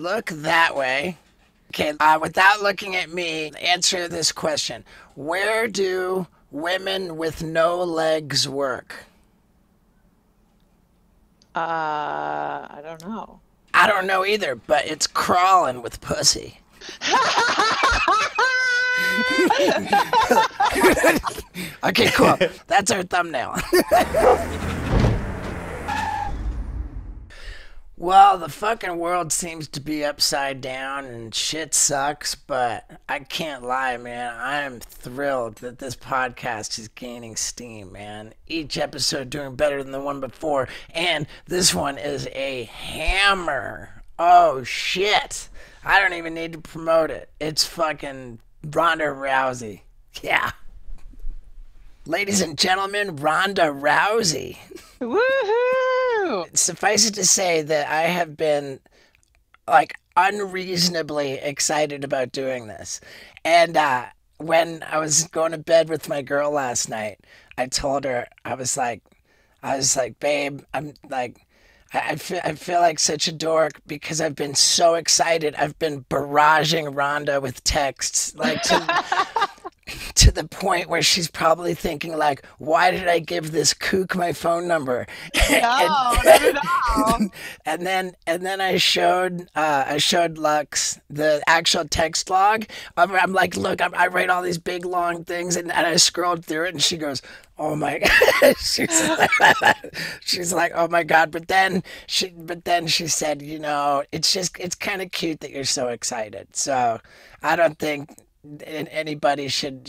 Look that way. Okay, without looking at me, answer this question. Where do women with no legs work? I don't know. I don't know either, but it's crawling with pussy. Okay, cool. That's our thumbnail. Well, the fucking world seems to be upside down and shit sucks, but I can't lie, man. I am thrilled that this podcast is gaining steam, man. Each episode doing better than the one before, and this one is a hammer. Oh, shit. I don't even need to promote it. It's fucking Ronda Rousey. Yeah. Ladies and gentlemen, Ronda Rousey. Woohoo! Suffice it to say that I have been like unreasonably excited about doing this. And when I was going to bed with my girl last night, I told her I was like, babe, I'm like. I feel like such a dork because I've been so excited. I've been barraging Rhonda with texts, like to the point where she's probably thinking like, why did I give this kook my phone number? and, No, not at all. and then I showed Lux the actual text log. I'm like, look, I write all these big long things, and I scrolled through it, and she goes, oh my god. she's like, oh my god. But then she said, it's kind of cute that you're so excited. So I don't think anybody should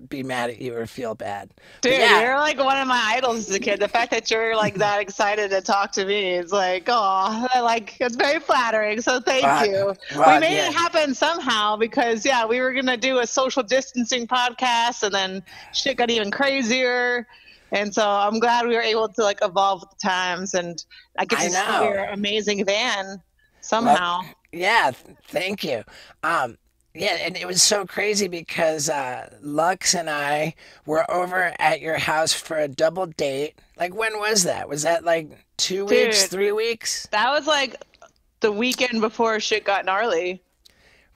be mad at you or feel bad. But Dude, yeah, you're like one of my idols as a kid. The fact that you're like that excited to talk to me is like, oh, it's very flattering. So thank but, you. We but made yeah, it happen somehow because, yeah, we were going to do a social distancing podcast and then shit got even crazier. And so I'm glad we were able to like evolve with the times and I get I to see know. your amazing van Well, somehow. yeah, thank you. Um, yeah, and it was so crazy because Lux and I were over at your house for a double date. Like, when was that? Was that like 2 weeks, Dude, 3 weeks? that was like the weekend before shit got gnarly.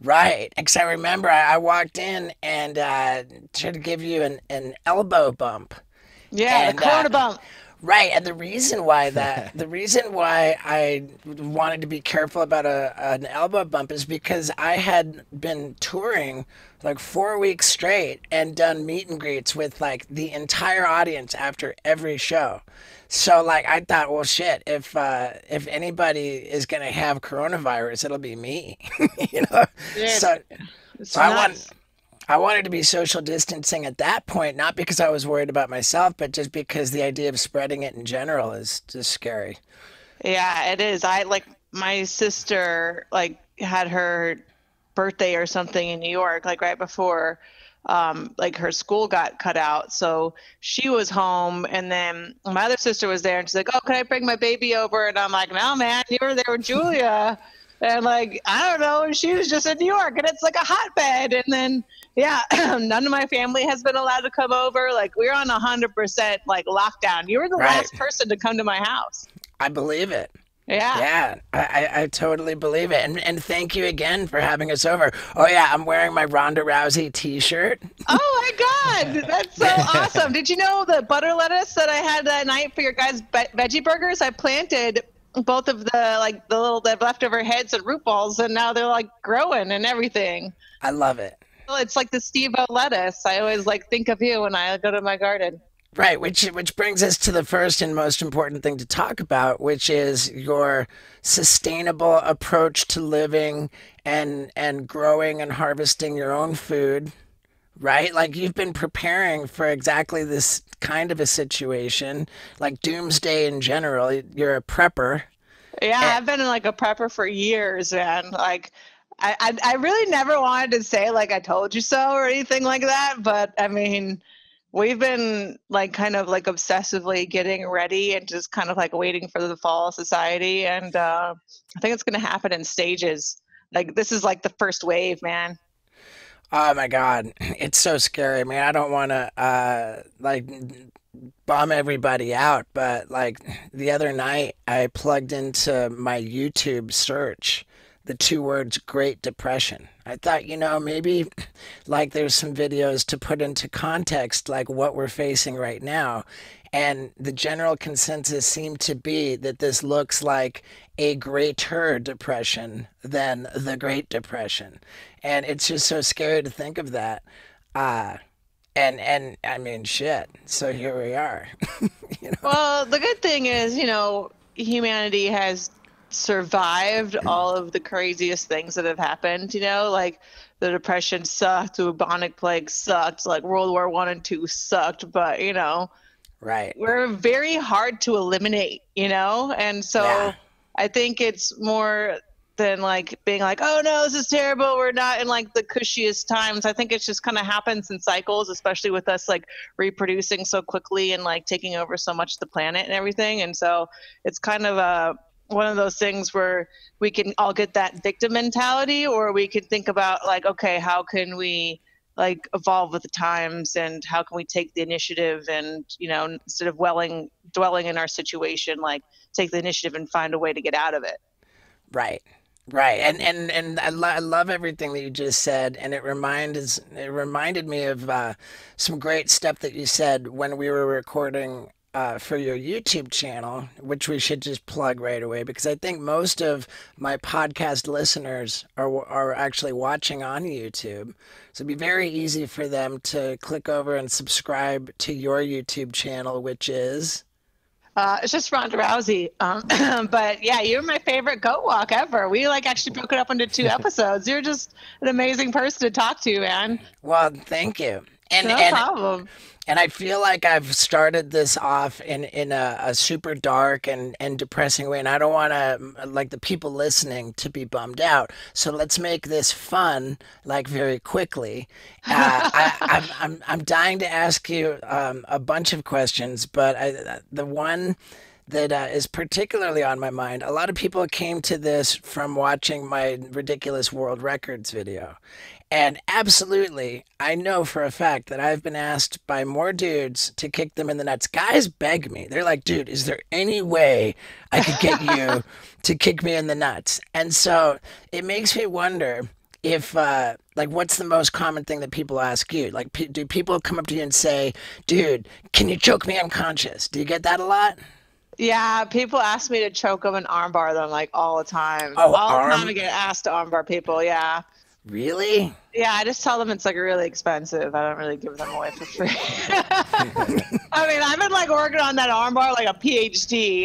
Right. Because I remember I walked in and tried to give you an elbow bump. Yeah, the And Corona bump. right, and the reason why I wanted to be careful about an elbow bump is because I had been touring like 4 weeks straight and done meet and greets with like the entire audience after every show. So like I thought, well, shit, if anybody is gonna have coronavirus, it'll be me, you know. Dude, So it's so I want nuts. I wanted to be social distancing at that point, not because I was worried about myself, but just because the idea of spreading it in general is just scary. Yeah, it is. I like my sister like had her birthday or something in New York like right before like her school got cut out. So she was home and then my other sister was there and she's like, "Oh, can I bring my baby over?" And I'm like, "No, man, you were there with Julia." And like, I don't know, she was just in New York and it's like a hotbed. And then yeah, none of my family has been allowed to come over. Like we're on 100% like lockdown. You were the Right. last person to come to my house. I believe it. Yeah. Yeah, I totally believe it. And thank you again for having us over. Oh, yeah, I'm wearing my Ronda Rousey t shirt. Oh my God, that's so awesome. Did you know the butter lettuce that I had that night for your guys' veggie burgers? I planted both of the leftover heads and root balls, and now they're like growing and everything. I love it. Well, it's like the Steve-O lettuce. I always like think of you when I go to my garden. Right, which brings us to the first and most important thing to talk about, which is your sustainable approach to living and growing and harvesting your own food, right? Like you've been preparing for exactly this kind of a situation, like doomsday in general. You're a prepper. Yeah, Eh, I've been like a prepper for years, man. Like, I really never wanted to say like I told you so or anything like that, but I mean, we've been like kind of like obsessively getting ready and just kind of like waiting for the fall of society, and I think it's gonna happen in stages. Like this is like the first wave, man. Oh my God, it's so scary, man. I don't want to like bum everybody out, but like the other night I plugged into my YouTube search the two words Great Depression. I thought, maybe like there's some videos to put into context, like what we're facing right now. And the general consensus seemed to be that this looks like a greater depression than the Great Depression. And it's just so scary to think of that. Uh, and I mean, shit. So here we are. you know? Well, the good thing is, humanity has survived all of the craziest things that have happened, like the Depression sucked, the bubonic plague sucked, like World War One and Two sucked, but Right. we're very hard to eliminate, and Yeah. so I think it's more than like being like, oh no, this is terrible, we're not in like the cushiest times. I think it's just kind of happens in cycles, especially with us like reproducing so quickly and like taking over so much of the planet and everything. And so it's kind of one of those things where we can all get that victim mentality, or we could think about like, okay, how can we like evolve with the times, and how can we take the initiative, and instead of dwelling in our situation, like take the initiative and find a way to get out of it. Right. Right. And I love everything that you just said, and it reminded me of some great stuff that you said when we were recording for your YouTube channel, which we should just plug right away because I think most of my podcast listeners are actually watching on YouTube. So it'd be very easy for them to click over and subscribe to your YouTube channel, which is It's just Ronda Rousey. But yeah, you're my favorite goat walk ever. We like actually broke it up into two episodes. You're just an amazing person to talk to, man. well, thank you. And No and problem. And I feel like I've started this off in a super dark and depressing way, and I don't want to like the people listening to be bummed out. So let's make this fun, like very quickly. I'm dying to ask you a bunch of questions, but the one that is particularly on my mind. A lot of people came to this from watching my ridiculous world records video. And absolutely, I know for a fact that I've been asked by more dudes to kick them in the nuts. Guys beg me. They're like, dude, is there any way I could get you to kick me in the nuts? And so it makes me wonder if, like, what's the most common thing that people ask you? Like, do people come up to you and say, dude, can you choke me unconscious? Do you get that a lot? Yeah, people ask me to choke them and armbar them like all the time. Oh, All the time I arm? get asked to armbar people. Yeah. Really? Yeah, I just tell them it's like really expensive. I don't really give them away for free. I mean, I've been like working on that armbar like a PhD.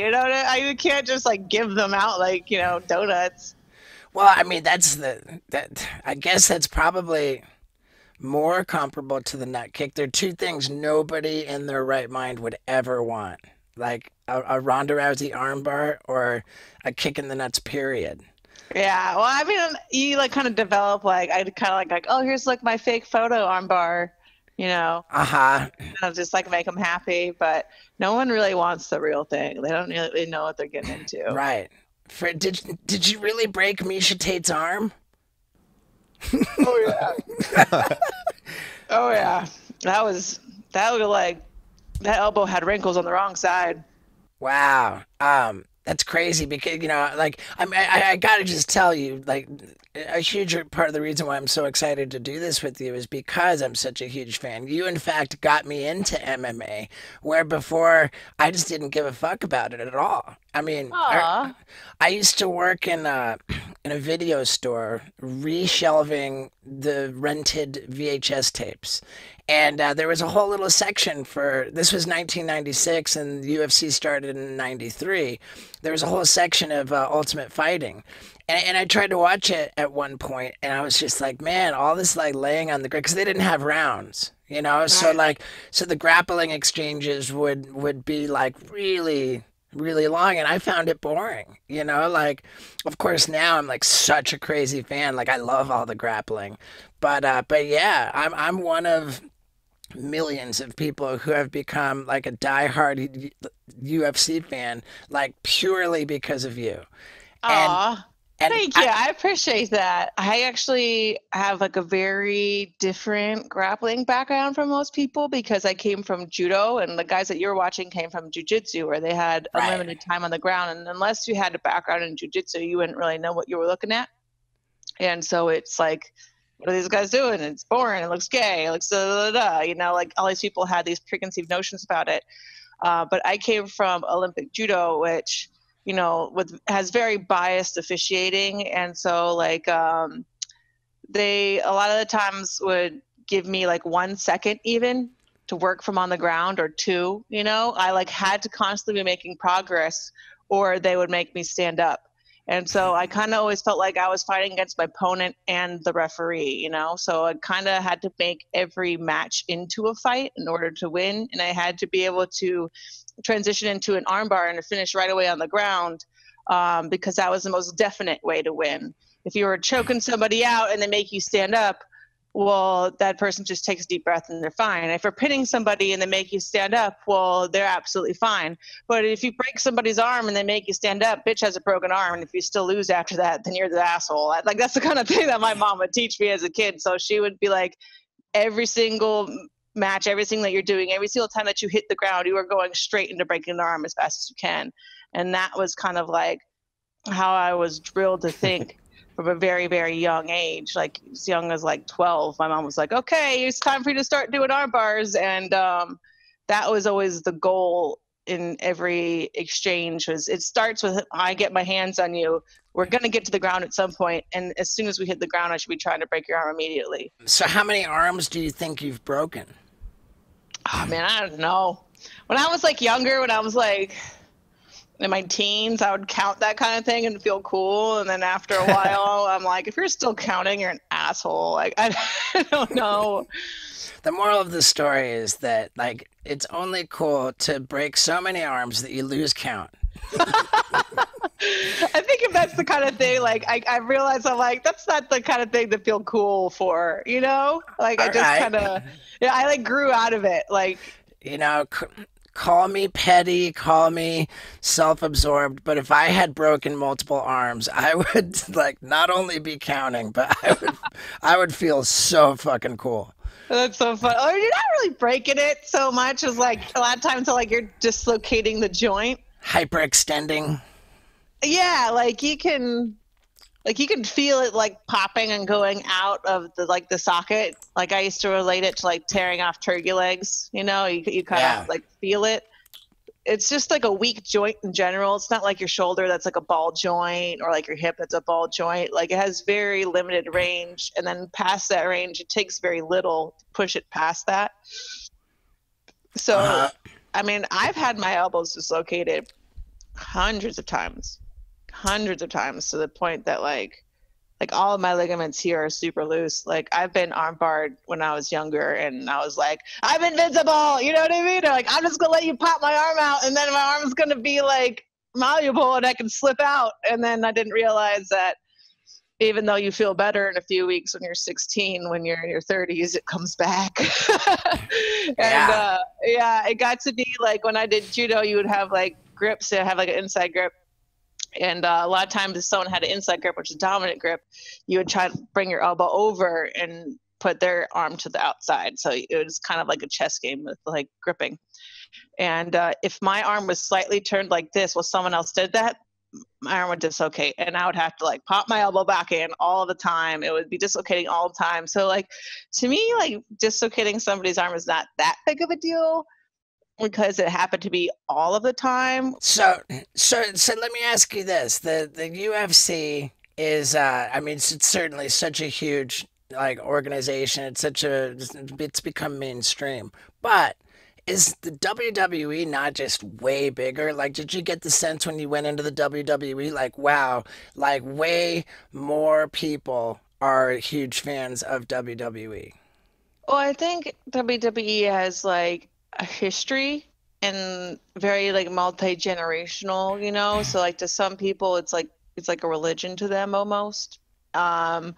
You can't just like give them out like, donuts. Well, I mean, that. I guess that's probably more comparable to the nut kick. They're two things nobody in their right mind would ever want, like a Ronda Rousey armbar or a kick in the nuts. Period. Yeah, well, I mean, you like kind of develop like I kind of like oh, here's like my fake photo armbar, you know, Uh huh. kind of just like make them happy. But no one really wants the real thing. They don't really know what they're getting into. Right. Did you really break Misha Tate's arm? Oh yeah. Oh yeah. That was like that elbow had wrinkles on the wrong side. Wow. That's crazy because like I gotta just tell you, like a huge part of the reason why I'm so excited to do this with you is because I'm such a huge fan. You, in fact, got me into MMA, where before I just didn't give a fuck about it at all. I mean, Aw. I used to work in a video store reshelving the rented VHS tapes. And there was a whole little section for this was 1996 and the UFC started in 93. There was a whole section of Ultimate Fighting. And I tried to watch it at one point and I was just like, man, all this like laying on the ground because they didn't have rounds, so Right. like so the grappling exchanges would be like really long and I found it boring, like of course now I'm like such a crazy fan, like I love all the grappling. But yeah, I'm one of millions of people who have become like a diehard UFC fan, like purely because of you. And Aw. and Thank you. I I appreciate that. I actually have like a very different grappling background from most people because I came from judo and the guys that you're watching came from jujitsu where they had right. unlimited time on the ground. And unless you had a background in jujitsu, you wouldn't really know what you were looking at. And so it's like, what are these guys doing? It's boring. It looks gay. It looks da, da, da, da. You know, like all these people had these preconceived notions about it. But I came from Olympic judo, which, you know, has very biased officiating. And so like, they a lot of the times would give me like 1 second even to work from on the ground, or two. You know, I like had to constantly be making progress, or they would make me stand up. And so I kind of always felt like I was fighting against my opponent and the referee, you know? So I kind of had to make every match into a fight in order to win. And I had to be able to transition into an armbar and to finish right away on the ground, because that was the most definite way to win. If you were choking somebody out and they make you stand up, well, that person just takes a deep breath and they're fine. If you're pinning somebody and they make you stand up, well, they're absolutely fine. But if you break somebody's arm and they make you stand up, bitch has a broken arm. And if you still lose after that, then you're the asshole. Like, that's the kind of thing that my mom would teach me as a kid. So she would be like, every single match, everything that you're doing, every single time that you hit the ground, you are going straight into breaking an arm as fast as you can. And that was kind of like how I was drilled to think from a very, very young age, like as young as like 12. My mom was like, okay, it's time for you to start doing arm bars. And that was always the goal in every exchange. Was it starts with, I get my hands on you, we're going to get to the ground at some point, and as soon as we hit the ground, I should be trying to break your arm immediately. So how many arms do you think you've broken? Oh man, I don't know. When I was like younger, when I was like in my teens, I would count that kind of thing and feel cool. And then after a while, I'm like, if you're still counting, you're an asshole. Like, I don't know. The moral of the story is that like it's only cool to break so many arms that you lose count. I think if that's the kind of thing, like I realize I'm like, that's not the kind of thing to feel cool for, you know? Like I All just right. kind of, yeah, I like grew out of it. Like, You know, call me petty, call me self-absorbed, but if I had broken multiple arms, I would like not only be counting, but I would feel so fucking cool. that's so fun. Or you're not really breaking it so much as like a lot of times, like you're dislocating the joint. Hyperextending. Yeah, like you can feel it like popping and going out of the like the socket. Like I used to relate it to like tearing off turkey legs. You know, you kind Yeah. of like feel it. It's just like a weak joint in general. It's not like your shoulder that's like a ball joint, or like your hip that's a ball joint. Like it has very limited range, and then past that range, it takes very little to push it past that. So, Uh-huh. I mean, I've had my elbows dislocated hundreds of times, hundreds of times, to the point that like all of my ligaments here are super loose. Like I've been arm barred when I was younger, and I was like, I'm invincible. You know what I mean? Or like, I'm just gonna let you pop my arm out, and then my arm's gonna be like malleable, and I can slip out. And then I didn't realize that even though you feel better in a few weeks when you're 16, when you're in your 30s, it comes back. And Yeah. yeah, it got to be like when I did judo, you would have like grips. You have like an inside grip, and a lot of times, if someone had an inside grip, which is a dominant grip, you would try to bring your elbow over and put their arm to the outside. So it was kind of like a chess game with like gripping. And if my arm was slightly turned like this while someone else did that, my arm would dislocate, and I would have to like pop my elbow back in all the time. It would be dislocating all the time. So like to me, like dislocating somebody's arm is not that big of a deal because it happened to be all of the time. So let me ask you this: the UFC is, I mean, it's certainly such a huge like organization. It's become mainstream, but is the WWE not just way bigger? Like, did you get the sense when you went into the WWE, like, wow, like way more people are huge fans of WWE? Well, I think WWE has like a history and very like multi-generational, you know? So like to some people it's like a religion to them almost. Um,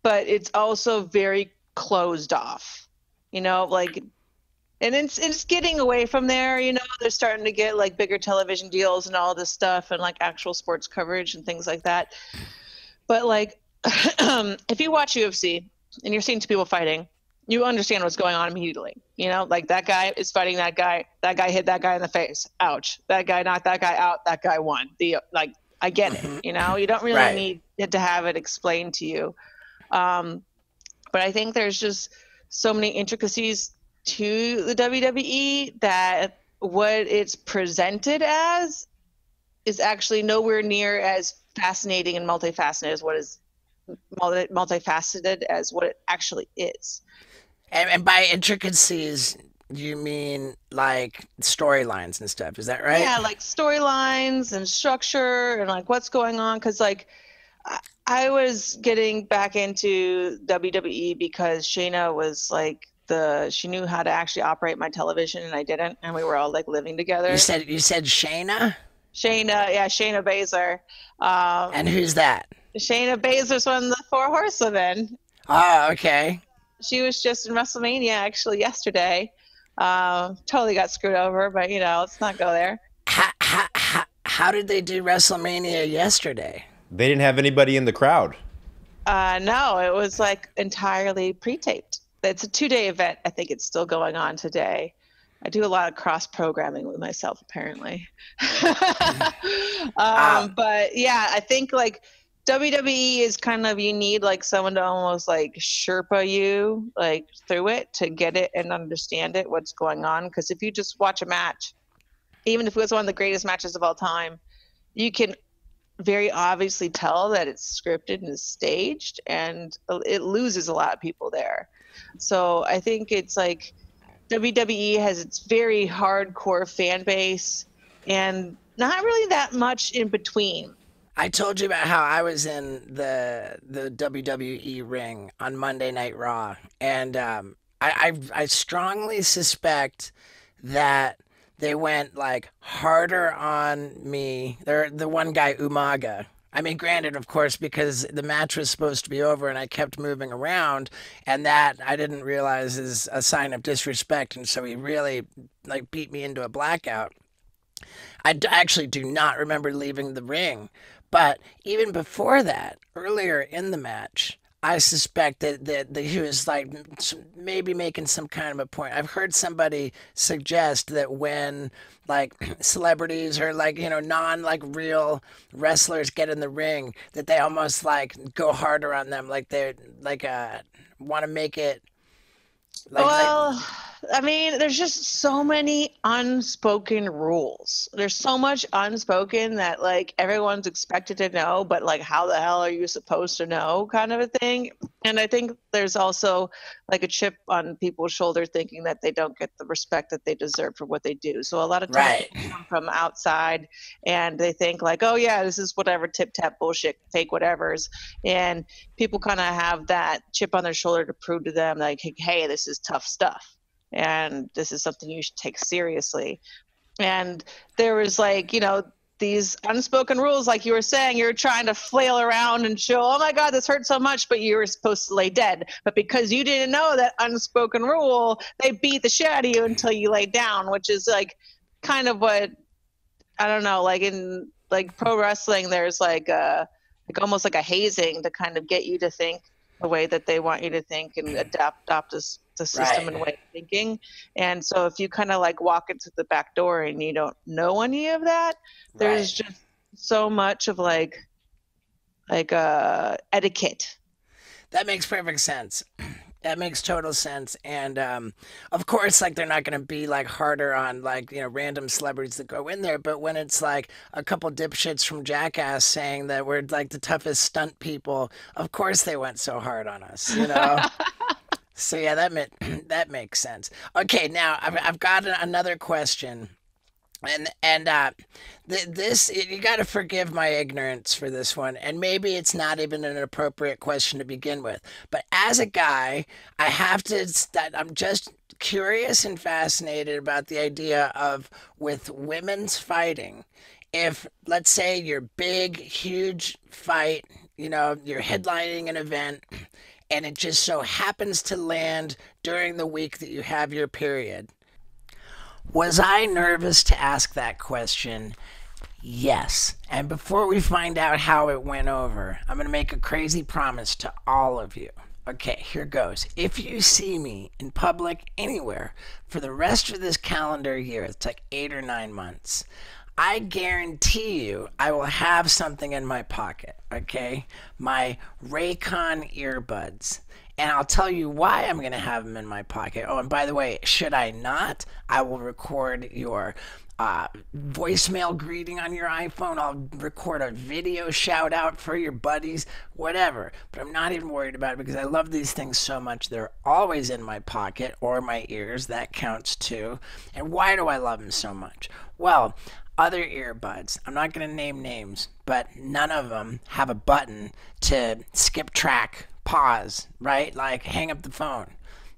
but it's also very closed off, you know, like, and it's getting away from there, you know. They're starting to get like bigger television deals and all this stuff, and like actual sports coverage and things like that. But like if you watch UFC and you're seeing two people fighting, you understand what's going on immediately. You know, like that guy is fighting that guy. That guy hit that guy in the face. Ouch. That guy knocked that guy out. That guy won. The like I get it. You don't really Right. need it to have it explained to you. Um, but I think there's just so many intricacies to the WWE that what it's presented as is actually nowhere near as fascinating and multifaceted as what it actually is. And by intricacies, you mean like storylines and stuff. Is that right? Yeah, like storylines and structure and like what's going on. Because like I was getting back into WWE because Shayna was like she knew how to actually operate my television and I didn't, and we were all like living You together. said you said Shayna, Shayna Baszler. Um, and who's that? Shayna Baszler's one of the Four Horsewomen. Oh, okay. She was just in WrestleMania actually yesterday. Totally got screwed over, but let's not go there. How did they do WrestleMania yesterday? They didn't have anybody in the crowd. No, it was like entirely pre-taped. It's a 2-day event. I think it's still going on today. I do a lot of cross programming with myself, apparently. Ah, But yeah, I think like WWE is kind of, you need like someone to almost like Sherpa you like through it to get it and understand it, what's going on. Because if you just watch a match, even if it was one of the greatest matches of all time, you can very obviously tell that it's scripted and staged, and it loses a lot of people there. So I think it's like WWE has its very hardcore fan base and not really that much in between. I told you about how I was in the WWE ring on Monday Night Raw, and I strongly suspect that they went like harder on me. They're the one guy Umaga. I mean, granted, of course, because the match was supposed to be over and I kept moving around, and that I didn't realize is a sign of disrespect, and so he really like beat me into a blackout. Actually do not remember leaving the ring. But even before that, earlier in the match, I suspect that he was like maybe making some kind of a point. I've heard somebody suggest that when like celebrities or like non like real wrestlers get in the ring, that they almost like go harder on them, like they like want to make it like Well, I mean, there's just so many unspoken rules. There's so much unspoken that like everyone's expected to know, but like how the hell are you supposed to know kind of a thing. And I think there's also like a chip on people's shoulder thinking that they don't get the respect that they deserve for what they do. So a lot of times right, they come from outside and they think like, oh yeah, this is whatever tip tap bullshit, fake whatever's. And people kind of have that chip on their shoulder to prove to them like, hey, this is tough stuff and this is something you should take seriously. And there was like these unspoken rules, like you were saying, you're trying to flail around and show, oh my god, this hurt so much, but you were supposed to lay dead, but because you didn't know that unspoken rule, they beat the shit out of you until you lay down, which is like kind of what, I don't know, like in like pro wrestling, there's like almost like a hazing to kind of get you to think the way that they want you to think and adopt the system right, and way of thinking. And so if you kind of like walk into the back door and you don't know any of that, right. there's just so much of like etiquette. That makes perfect sense. That makes total sense. And of course, like they're not going to be like harder on like, random celebrities that go in there. But when it's like a couple dipshits from Jackass saying that we're like the toughest stunt people, of course they went so hard on us. So yeah, that makes sense. Okay, now I've got another question. And you got to forgive my ignorance for this one, and maybe it's not even an appropriate question to begin with. But as a guy, I have to. I'm just curious and fascinated about the idea of with women's fighting. If let's say your big, huge fight, you're headlining an event, and it just so happens to land during the week that you have your period. Was I nervous to ask that question? Yes. And before we find out how it went over, I'm going to make a crazy promise to all of you. Okay, here goes. If you see me in public anywhere for the rest of this calendar year, it's like 8 or 9 months, I guarantee you I will have something in my pocket, okay? My Raycon earbuds. And I'll tell you why I'm going to have them in my pocket. Oh, and by the way, should I not, I will record your voicemail greeting on your iPhone. I'll record a video shout out for your buddies, whatever. But I'm not even worried about it because I love these things so much. They're always in my pocket or my ears. That counts too. And why do I love them so much? Well, other earbuds, I'm not going to name names, but none of them have a button to skip track, pause, right? Like hang up the phone.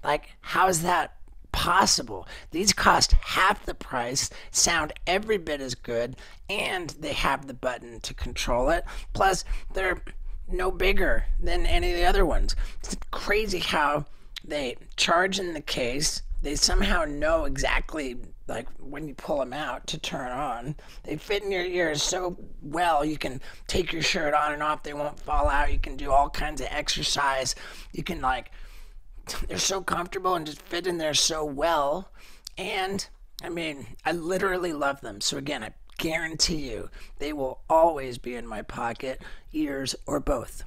Like, how is that possible? These cost half the price, sound every bit as good, and they have the button to control it. Plus, they're no bigger than any of the other ones. It's crazy how they charge in the case. They somehow know exactly, like, when you pull them out to turn on. They fit in your ears so well. You can take your shirt on and off. They won't fall out. You can do all kinds of exercise. You can, like, they're so comfortable and just fit in there so well. And, I mean, I literally love them. So, again, I guarantee you they will always be in my pocket, ears, or both.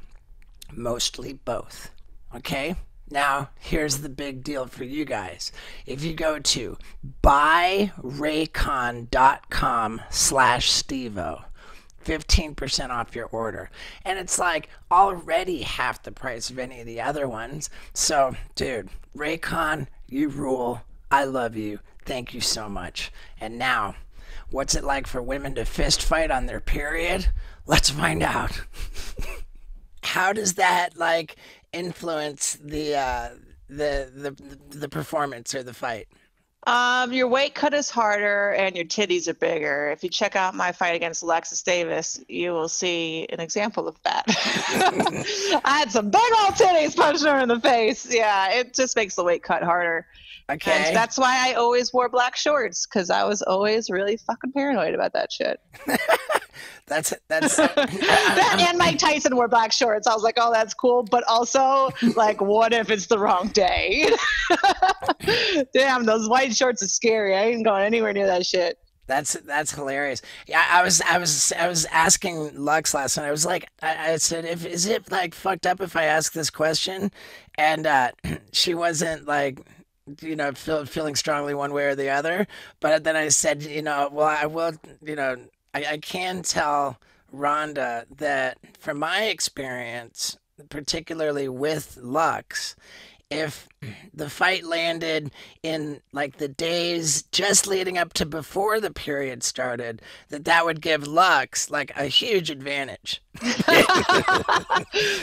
Mostly both. Okay? Now, here's the big deal for you guys. If you go to buyraycon.com/Stevo, 15% off your order. And it's like already half the price of any of the other ones. So, dude, Raycon, you rule. I love you. Thank you so much. And now, what's it like for women to fist fight on their period? Let's find out. How does that like influence the performance or the fight? Your weight cut is harder and your titties are bigger. If you check out my fight against Alexis Davis, you will see an example of that. I had some big old titties punching her in the face. Yeah, it just makes the weight cut harder. Okay. And that's why I always wore black shorts, because I was always really fucking paranoid about that shit. That's That and Mike Tyson wore black shorts. I was like, oh, that's cool. But also, like, what if it's the wrong day? Damn, those white shorts are scary. I ain't going anywhere near that shit. That's hilarious. Yeah, I was asking Lux last night. I was like, I said, if is it like fucked up if I ask this question? And she wasn't like, feeling strongly one way or the other. But then I said, well, I will, I can tell Rhonda that from my experience, particularly with Lux, if the fight landed in like the days just leading up to before the period started, that would give Lux like a huge advantage.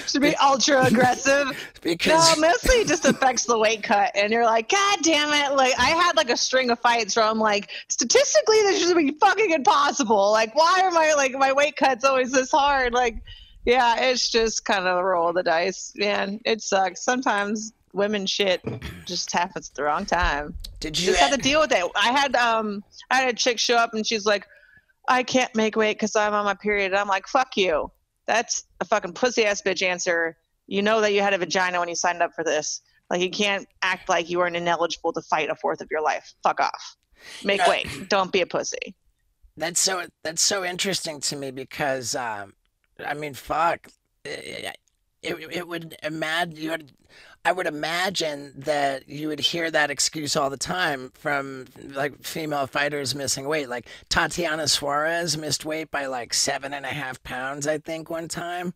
Should be ultra aggressive. Because No, mostly it just affects the weight cut, and you're like, God damn it! Like I had like a string of fights where I'm like, statistically, this should be fucking impossible. Like, why are my weight cuts always this hard? Like, yeah, it's just kind of a roll of the dice, man. It sucks sometimes. Women shit just happens at the wrong time. did you Just have to deal with it. I had a chick show up and she's like, I can't make weight because I'm on my period. And I'm like, fuck you. That's a fucking pussy ass bitch answer. You know that you had a vagina when you signed up for this. Like, you can't act like you weren't ineligible to fight a fourth of your life. Fuck off. Make weight. Don't be a pussy. that's so interesting to me because I mean, fuck. It would imagine I would imagine that you would hear that excuse all the time from like female fighters missing weight. Like Tatiana Suarez missed weight by like 7.5 pounds, I think, one time.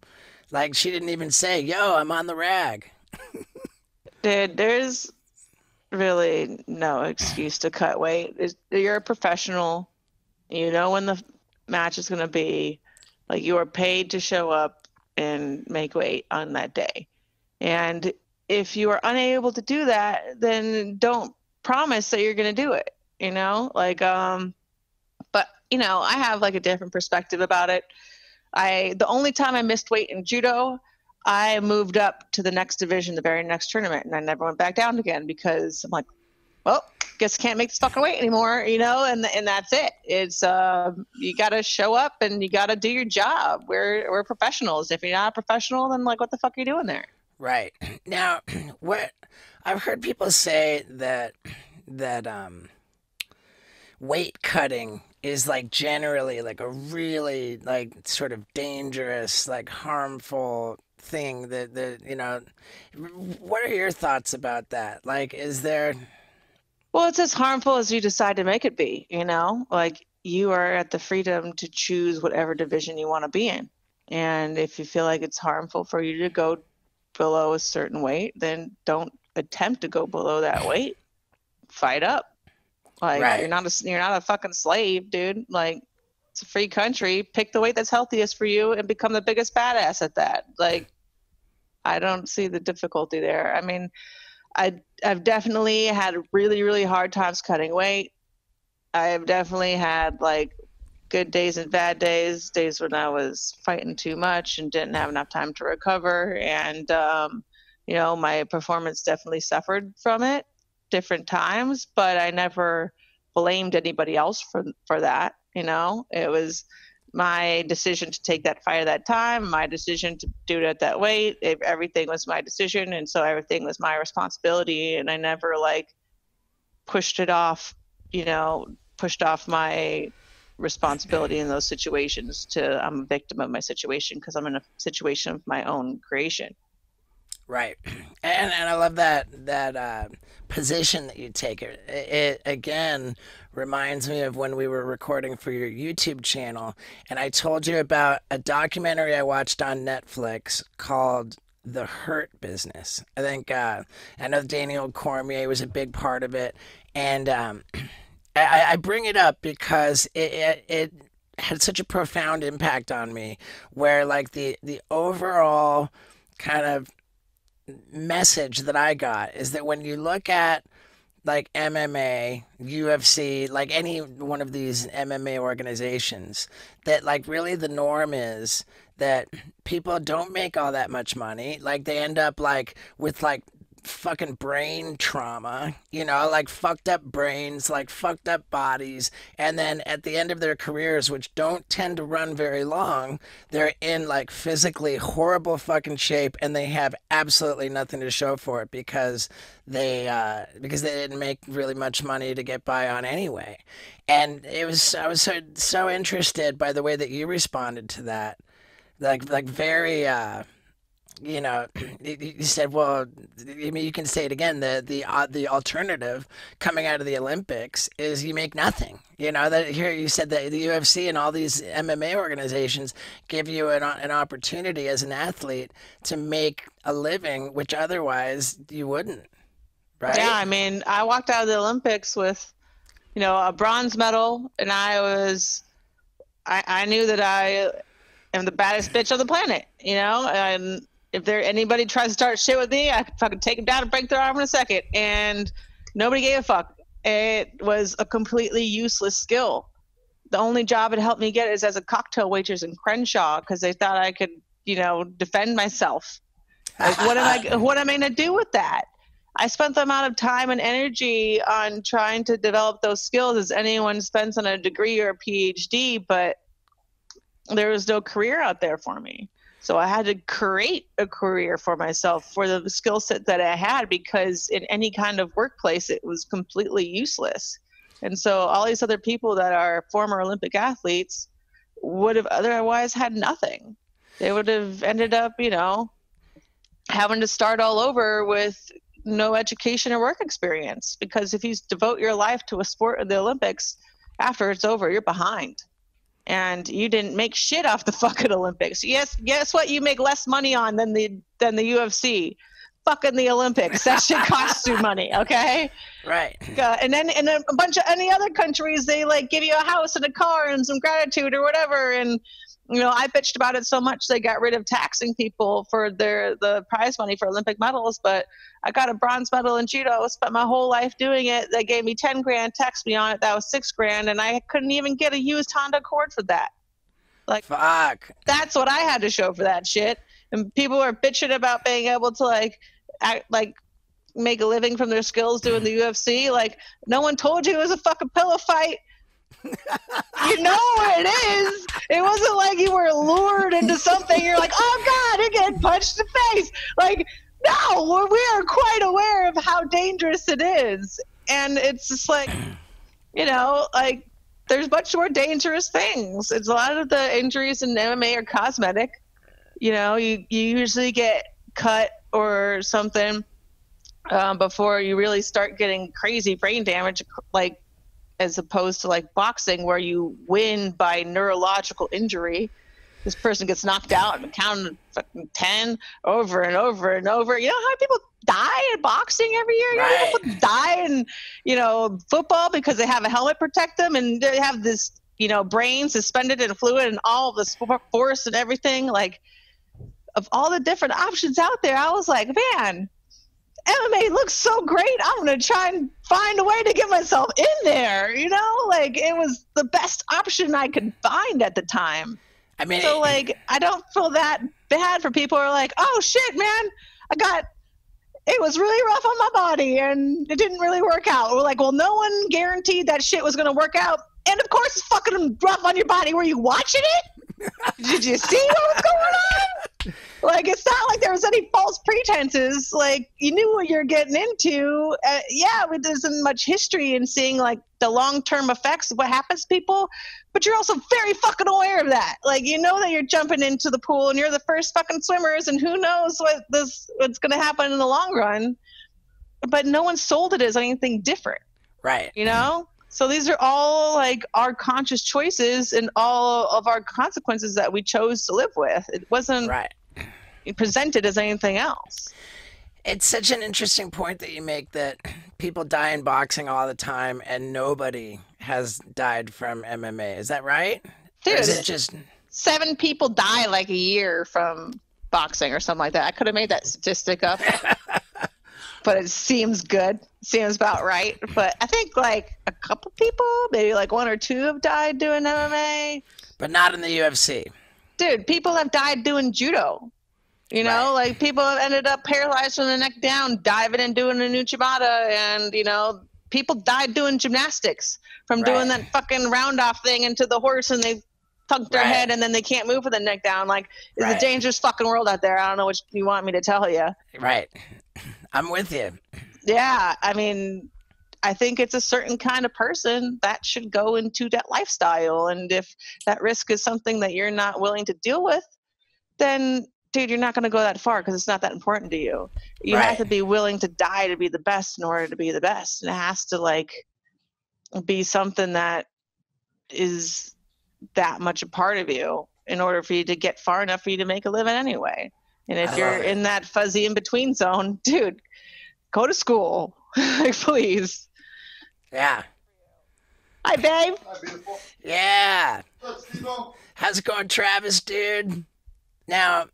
Like she didn't even say, "Yo, I'm on the rag." Dude, there's really no excuse to cut weight. You're a professional. You know when the match is going to be. Like, you are paid to show up and make weight on that day. And if you are unable to do that, then don't promise that you're going to do it, Like, but, I have like a different perspective about it. The only time I missed weight in judo, I moved up to the next division, the very next tournament, and I never went back down again because I'm like, well, guess I can't make this fucking weight anymore, and that's it. It's you got to show up and you got to do your job. We're professionals. If you're not a professional, then like, what the fuck are you doing there? Right. Now, what I've heard people say that weight cutting is like generally like a really like sort of dangerous, like harmful thing that what are your thoughts about that? Like, is there? Well, it's as harmful as you decide to make it be, Like you are at the freedom to choose whatever division you want to be in. And if you feel like it's harmful for you to go below a certain weight, then don't attempt to go below that weight. Fight up. Like Right. you're not a fucking slave, dude. Like it's a free country. Pick the weight that's healthiest for you and become the biggest badass at that. Like I don't see the difficulty there. I mean, I've definitely had really, really hard times cutting weight. I've definitely had like good days and bad days, days when I was fighting too much and didn't have enough time to recover. And, my performance definitely suffered from it different times, but I never blamed anybody else for that. It was my decision to take that fight at that time, my decision to do it at that weight. Everything was my decision. And so everything was my responsibility. And I never like pushed it off, pushed off my responsibility in those situations to I'm a victim of my situation because I'm in a situation of my own creation. Right, and I love that position that you take. It again reminds me of when we were recording for your YouTube channel, and I told you about a documentary I watched on Netflix called The Hurt Business. I think I know Daniel Cormier was a big part of it, and I bring it up because it had such a profound impact on me, where like the overall kind of message that I got is that when you look at like MMA, UFC, like any one of these MMA organizations, that like really the norm is that people don't make all that much money. Like they end up like with like fucking brain trauma, like fucked up brains, like fucked up bodies. And then at the end of their careers, which don't tend to run very long, they're in like physically horrible fucking shape and they have absolutely nothing to show for it because they didn't make really much money to get by on anyway. And I was so interested by the way that you responded to that. Like very you said, well, I mean, you can say it again. The alternative coming out of the Olympics is you make nothing. That here you said that the UFC and all these MMA organizations give you an opportunity as an athlete to make a living, which otherwise you wouldn't. Right? Yeah, I mean, I walked out of the Olympics with, a bronze medal, and I knew that I am the baddest bitch on the planet, and if anybody tries to start shit with me, I could fucking take them down and break their arm in a second. And nobody gave a fuck. It was a completely useless skill. The only job it helped me get is as a cocktail waitress in Crenshaw because they thought I could, defend myself. Like, what am I going to do with that? I spent the amount of time and energy on trying to develop those skills as anyone spends on a degree or a PhD, but there was no career out there for me. So I had to create a career for myself for the skill set that I had because in any kind of workplace, it was completely useless. And so all these other people that are former Olympic athletes would have otherwise had nothing. They would have ended up, having to start all over with no education or work experience. Because if you devote your life to a sport in the Olympics, after it's over, you're behind. And you didn't make shit off the fucking Olympics. Yes, guess what? You make less money on than the UFC. Fucking the Olympics. That shit costs you money, okay? Right. And then in a bunch of any other countries, they like give you a house and a car and some gratitude or whatever. And I bitched about it so much they got rid of taxing people for the prize money for Olympic medals. But I got a bronze medal in judo, spent my whole life doing it. They gave me 10 grand, taxed me on it. That was 6 grand. And I couldn't even get a used Honda Accord for that. Like, fuck. That's what I had to show for that shit. And people are bitching about being able to make a living from their skills doing the UFC. Like, no one told you it was a fucking pillow fight. You know what it is. It wasn't like you were lured into something. You're like, oh God, you're getting punched in the face. Like, no, we are quite aware of how dangerous it is. And it's just like, there's much more dangerous things. It's a lot of the injuries in MMA are cosmetic. You usually get cut or something before you really start getting crazy brain damage, like as opposed to like boxing where you win by neurological injury. This person gets knocked out and counted fucking 10 over and over and over. You know how many people die in boxing every year? You know how many Right. people die in, football because they have a helmet protect them and they have this, brain suspended in fluid and all this force and everything. Like, of all the different options out there, I was like, man, MMA looks so great. I'm going to try and find a way to get myself in there. Like it was the best option I could find at the time. I mean, So like, I don't feel that bad for people who are like, oh shit, man, it was really rough on my body and it didn't really work out. We're like, well, no one guaranteed that shit was going to work out. And of course, it's fucking rough on your body. Were you watching it? Did you see what was going on? Like, it's not like there was any false pretenses. Like, you knew what you're getting into. Yeah, there isn't much history in seeing, like, the long-term effects of what happens to people. But you're also very fucking aware of that. Like, you know that you're jumping into the pool and you're the first fucking swimmers and who knows what's going to happen in the long run. But no one sold it as anything different. right. So these are all like our conscious choices and all of our consequences that we chose to live with. It wasn't Right. presented as anything else. It's such an interesting point that you make that people die in boxing all the time and nobody has died from MMA. Is that right? Or Dude, is it just 7 people die like a year from boxing or something like that. I could have made that statistic up, but it seems good. Seems about right. But I think like a couple people, maybe like 1 or 2 have died doing MMA. but not in the UFC? Dude, people have died doing judo. Right. Like people have ended up paralyzed from the neck down, diving and doing a Nuchibata, and people died doing gymnastics from doing Right. that fucking round off thing into the horse, and they tucked their Right. head, and then they can't move with the neck down. Like, it's Right. a dangerous fucking world out there. I don't know what you want me to tell you. Right. I'm with you. Yeah, I mean, I think it's a certain kind of person that should go into that lifestyle, and if that risk is something that you're not willing to deal with, then dude, you're not going to go that far because it's not that important to you. You have Right. to be willing to die to be the best in order to be the best. And it has to like be something that is that much a part of you in order for you to get far enough for you to make a living anyway. And if I you're love it. in that fuzzy in between zone, dude, go to school, please. Yeah. Hi, babe. Hi, beautiful. Yeah. What's up, Steve-O? How's it going, Travis, dude? Now,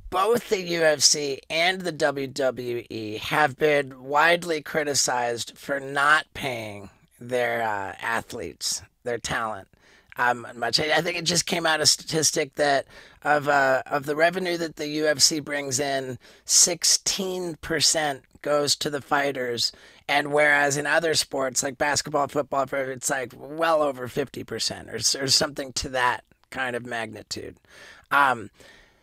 both the UFC and the WWE have been widely criticized for not paying their athletes their talent. Much. I think it just came out a statistic that of the revenue that the UFC brings in, 16% goes to the fighters, and whereas in other sports like basketball, football, it's like well over 50% or something to that kind of magnitude. Um,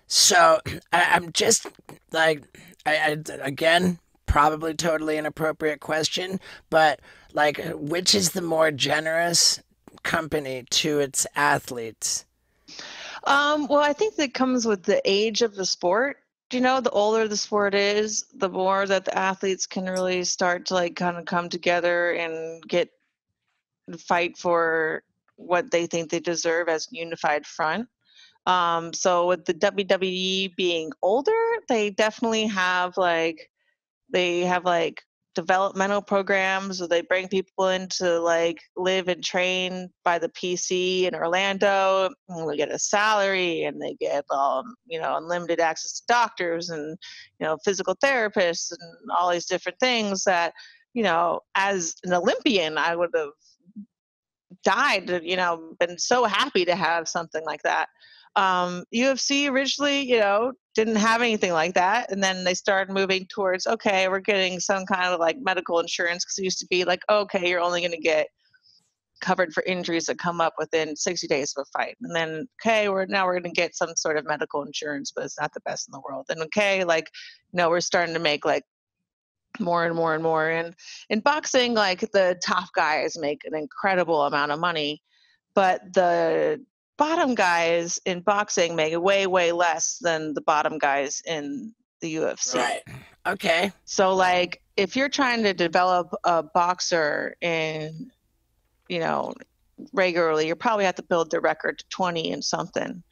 so I'm just like, again, probably totally inappropriate question, but like, which is the more generous company to its athletes? Well, I think that comes with the age of the sport. The older the sport is, the more that the athletes can really start to like kind of come together and fight for what they think they deserve as a unified front. So with the WWE being older, they have like developmental programs where they bring people in to like live and train by the PC in Orlando, and they get a salary and they get unlimited access to doctors and physical therapists and all these different things that as an Olympian I would have died, been so happy to have something like that. UFC originally, didn't have anything like that. And then they started moving towards, okay, we're getting some kind of like medical insurance because it used to be like, okay, you're only going to get covered for injuries that come up within 60 days of a fight. And then, okay, we're going to get some sort of medical insurance, but it's not the best in the world. And okay, like, we're starting to make like more and more and more. And in boxing, like the top guys make an incredible amount of money. but the bottom guys in boxing make way, way less than the bottom guys in the UFC. Right. Okay. So, like, if you're trying to develop a boxer in, regularly, you probably have to build their record to 20 and something.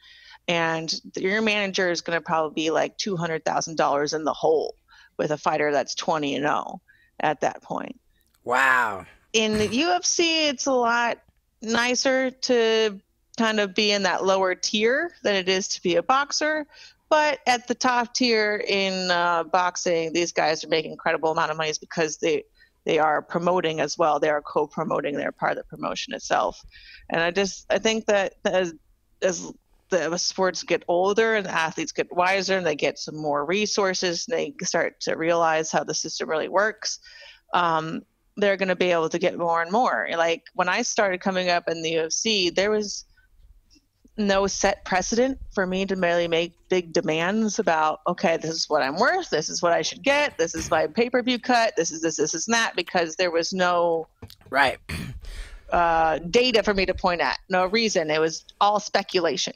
And your manager is going to probably be like $200,000 in the hole with a fighter that's 20-0 at that point. Wow. In the UFC, it's a lot nicer to kind of be in that lower tier than it is to be a boxer. But at the top tier in boxing, these guys are making incredible amount of money because they are promoting as well. They are co-promoting. They're part of the promotion itself. And I think that as the sports get older and the athletes get wiser and they get some more resources and they start to realize how the system really works, they're going to be able to get more and more. Like when I started coming up in the UFC, there was no set precedent for me to really make big demands about, okay, this is what I'm worth, this is what I should get, this is my pay-per-view cut, this is that, because there was no right data for me to point at, no reason. It was all speculation.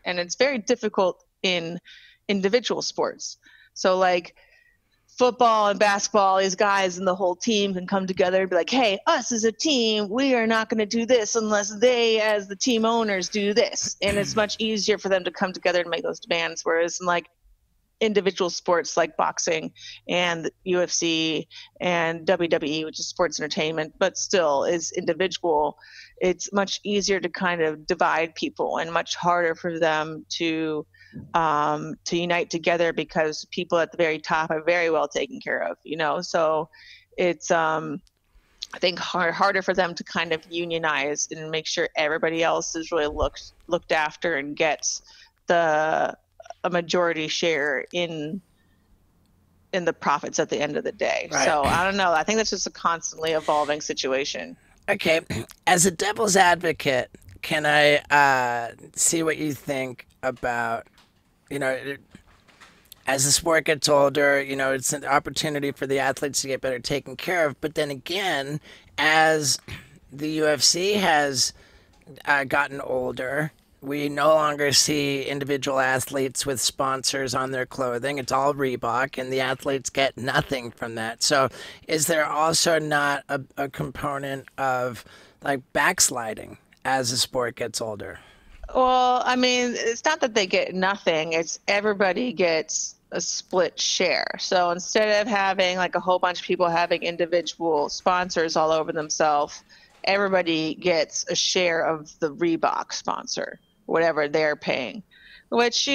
And it's very difficult in individual sports. So like football and basketball, these guys and the whole team can come together and be like, hey, us as a team, we are not going to do this unless they, as the team owners, do this. And it's much easier for them to come together and make those demands. Whereas in like individual sports like boxing and UFC and WWE, which is sports entertainment, but still is individual, it's much easier to kind of divide people and much harder for them to unite together because people at the very top are very well taken care of, so it's I think harder for them to kind of unionize and make sure everybody else is really looked after and gets a majority share in the profits at the end of the day. Right. So I don't know. I think that's just a constantly evolving situation. Okay. As a devil's advocate, can I see what you think about, as the sport gets older, it's an opportunity for the athletes to get better taken care of. But then again, as the UFC has gotten older, we no longer see individual athletes with sponsors on their clothing. It's all Reebok, and the athletes get nothing from that. So is there also not a component of like backsliding as the sport gets older? Well, I mean, it's not that they get nothing. It's everybody gets a split share. So instead of having like a whole bunch of people having individual sponsors all over themselves, everybody gets a share of the Reebok sponsor, whatever they're paying, which,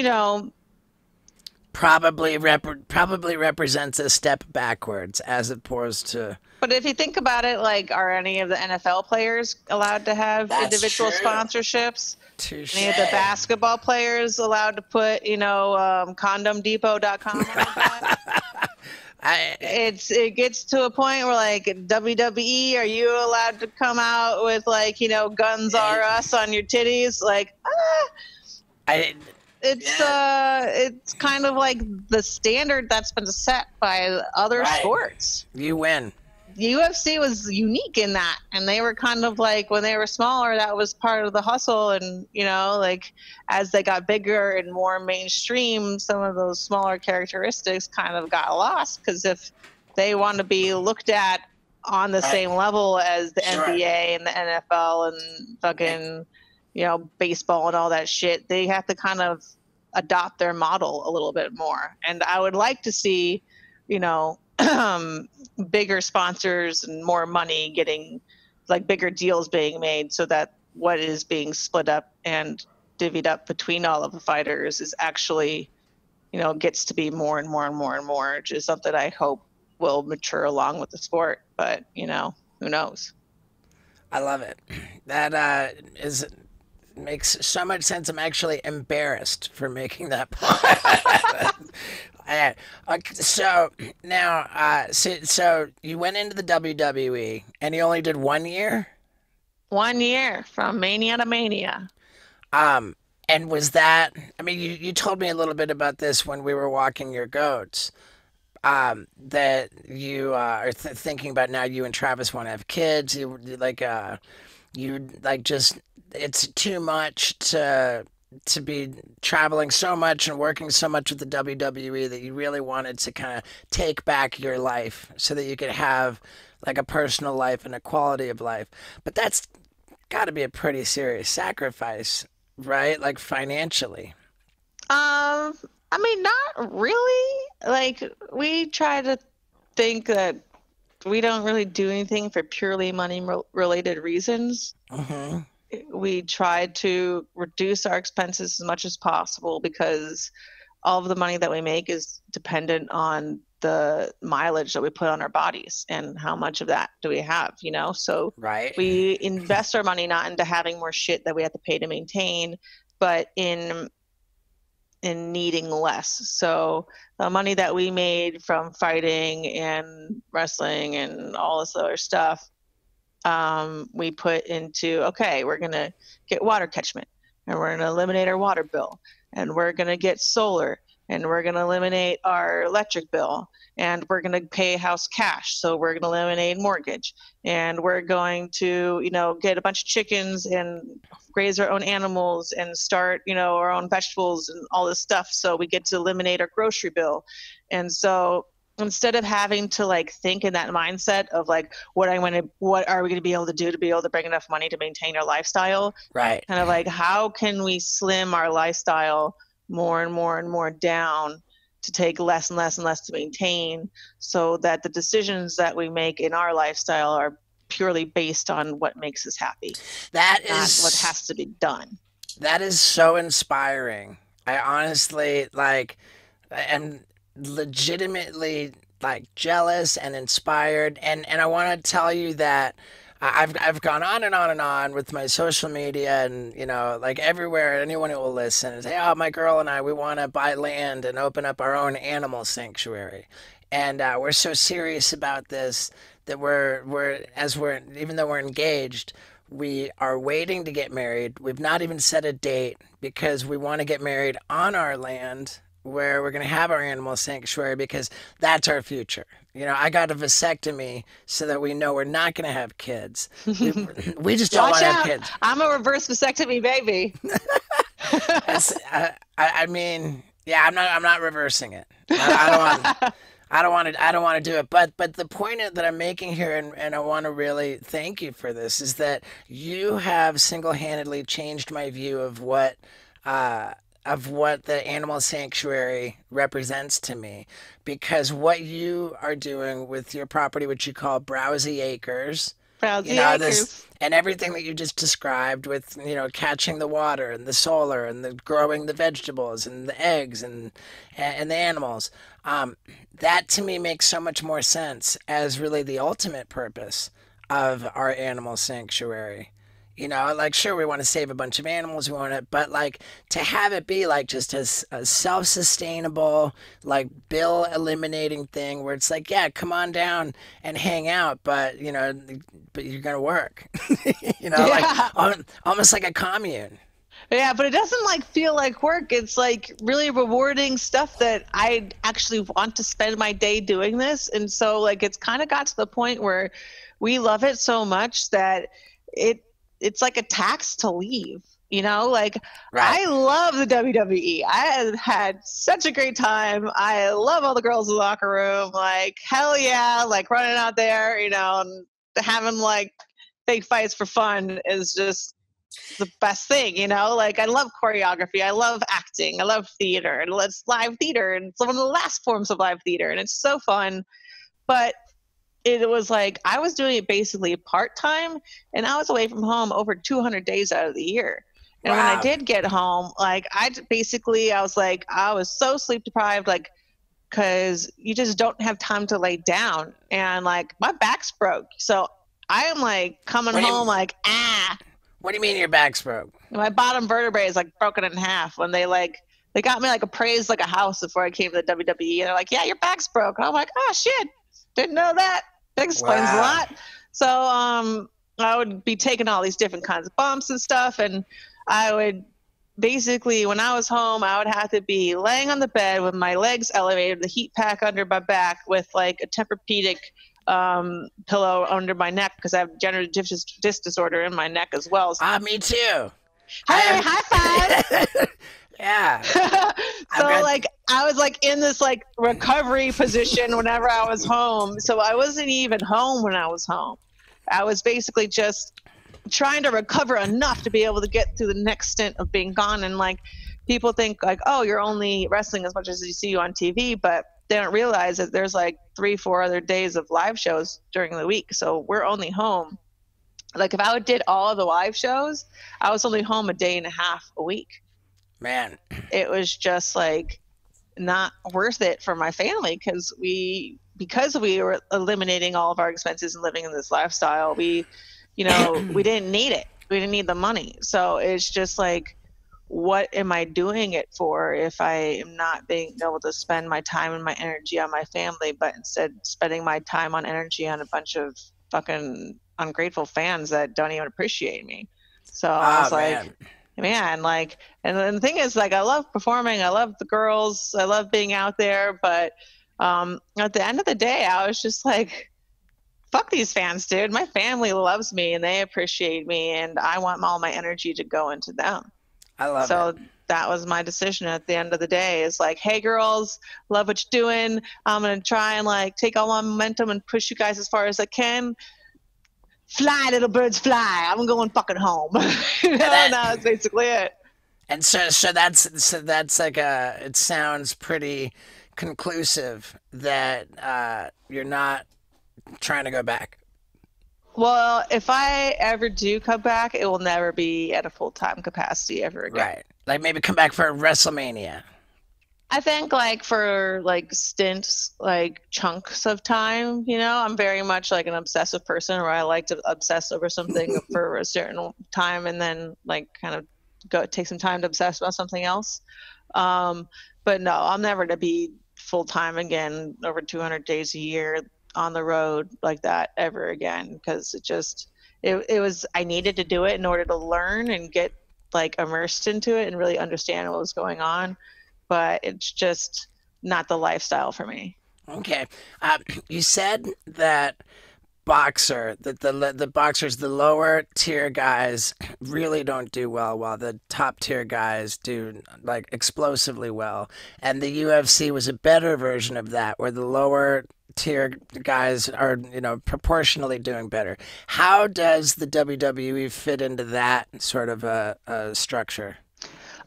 probably represents a step backwards as opposed to. But if you think about it, like, are any of the NFL players allowed to have That's individual true. Sponsorships? Touche. Any of the basketball players allowed to put, condomdepot.com on that? It gets to a point where like WWE, are you allowed to come out with like, guns are us on your titties? Like, it's kind of like the standard that's been set by other sports. You win. UFC was unique in that, and they were kind of like, when they were smaller, that was part of the hustle, and like as they got bigger and more mainstream, some of those smaller characteristics kind of got lost, because if they want to be looked at on the same level as the NBA and the NFL and fucking baseball and all that shit, they have to kind of adopt their model a little bit more. And I would like to see bigger sponsors and more money getting, like, bigger deals being made, so that what is being split up and divvied up between all of the fighters is actually, gets to be more and more and more and more, which is something I hope will mature along with the sport. But, who knows? I love it. That makes so much sense. I'm actually embarrassed for making that point. So now, so you went into the WWE and you only did 1 year? 1 year, from mania to mania. And was that, I mean, you told me a little bit about this when we were walking your goats, that you are thinking about now you and Travis want to have kids. you like just it's too much to be traveling so much and working so much with the WWE that you really wanted to kind of take back your life so that you could have like a personal life and a quality of life. But that's got to be a pretty serious sacrifice, right? Like financially. I mean, not really. Like, we try to think that we don't really do anything for purely money related reasons. Hmm. We try to reduce our expenses as much as possible because all of the money that we make is dependent on the mileage that we put on our bodies and how much of that do we have, you know? So Right. we invest our money not into having more shit that we have to pay to maintain, but in needing less. So the money that we made from fighting and wrestling and all this other stuff, we put into, okay, we're going to get water catchment and we're going to eliminate our water bill and we're going to get solar and we're going to eliminate our electric bill and we're going to pay house cash. So we're going to eliminate mortgage and we're going to, get a bunch of chickens and raise our own animals and start, our own vegetables and all this stuff. So we get to eliminate our grocery bill. And so instead of having to like think in that mindset of like what are we going to be able to bring enough money to maintain our lifestyle, Right. kind of like how can we slim our lifestyle more and more and more down to take less and less and less to maintain, so that the decisions that we make in our lifestyle are purely based on what makes us happy, That not what is has to be done. that is so inspiring. I honestly like am legitimately like jealous and inspired and I want to tell you that I've gone on and on and on with my social media and like everywhere anyone who will listen and say, oh, my girl and I, we want to buy land and open up our own animal sanctuary, and we're so serious about this that we're even though we're engaged, we are waiting to get married. We've not even set a date because we want to get married on our land where we're going to have our animal sanctuary because that's our future. I got a vasectomy so that we know we're not going to have kids. We just don't Watch want to have out. kids. I'm a reverse vasectomy baby. I mean, yeah, I'm not reversing it. I don't want. I don't want to do it. But the point that I'm making here, and I want to really thank you for this, is that you have single-handedly changed my view of what the animal sanctuary represents to me, because what you are doing with your property, which you call Browsy Acres, Proudly this acres. and everything that you just described with catching the water and the solar and the growing the vegetables and the eggs and the animals, that to me makes so much more sense as really the ultimate purpose of our animal sanctuary. Like, sure, we want to save a bunch of animals, we want it, but like to have it be like just a self-sustainable, like bill eliminating thing where it's like, yeah, come on down and hang out, but but you're gonna work, like Yeah. almost like a commune. Yeah, but it doesn't like feel like work. It's like really rewarding stuff that I actually want to spend my day doing this. And so like it's kind of got to the point where we love it so much that it it's like a tax to leave. Like Right. I love the WWE. I have had such a great time. I love all the girls in the locker room. Like hell yeah, like running out there, and having like fake fights for fun is just the best thing, like I love choreography, I love acting, I love theater, and it's live theater, and it's one of the last forms of live theater, and it's so fun. But it was like I was doing it basically part-time, and I was away from home over 200 days out of the year. And when I Wow. did get home, like I was like I was so sleep deprived, like because you just don't have time to lay down, and like my back's broke, so I am like coming What do home you like What do you mean your back's broke? my bottom vertebrae is like broken in half. When they got me like appraised like a house before I came to the WWE, and they're like, yeah, your back's broke. And I'm like, oh shit, didn't know that. That explains a Wow. lot. So I would be taking all these different kinds of bumps and stuff, and I would basically, when I was home, I would have to be laying on the bed with my legs elevated, the heat pack under my back, with like a Tempur-Pedic pillow under my neck because I have degenerative disc disorder in my neck as well. Me too. I Hey, have. high five! Yeah, So I've got. like I was like in this like recovery position whenever I was home. So I wasn't even home when I was home. I was basically just trying to recover enough to be able to get through the next stint of being gone. And like people think like, oh, you're only wrestling as much as you see you on TV, but they don't realize that there's like 3-4 other days of live shows during the week. So we're only home. Like if I did all of the live shows, I was only home a day and a half a week. Man, It was just like not worth it for my family because we were eliminating all of our expenses and living in this lifestyle. We didn't need it. We didn't need the money. So it's just like, what am I doing it for if I am not being able to spend my time and my energy on my family, but instead spending my time on energy on a bunch of fucking ungrateful fans that don't even appreciate me. So I was man. like, man, like, and the thing is, like, I love performing, I love the girls, I love being out there, but at the end of the day, I was just like, fuck these fans, dude. My family loves me and they appreciate me, and I want all my energy to go into them. I love it. So that was my decision at the end of the day. Is like, hey, girls, love what you're doing. I'm gonna try and like take all my momentum and push you guys as far as I can. Fly, little birds, fly. I'm going fucking home. That's basically it. And so that's like a. It sounds pretty conclusive that you're not trying to go back. Well, if I ever do come back, it will never be at a full-time capacity ever again. Right. Like maybe come back for WrestleMania. I think like for like stints, like chunks of time, I'm very much like an obsessive person where I like to obsess over something for a certain time and then like kind of go take some time to obsess about something else. But no, I'm never to be full time again over 200 days a year on the road like that ever again because it was I needed to do it in order to learn and get like immersed into it and really understand what was going on, but it's just not the lifestyle for me. Okay. You said that the boxers, the lower tier guys really don't do well, while the top tier guys do like explosively well. And the UFC was a better version of that, where the lower tier guys are, proportionally doing better. How does the WWE fit into that sort of a structure?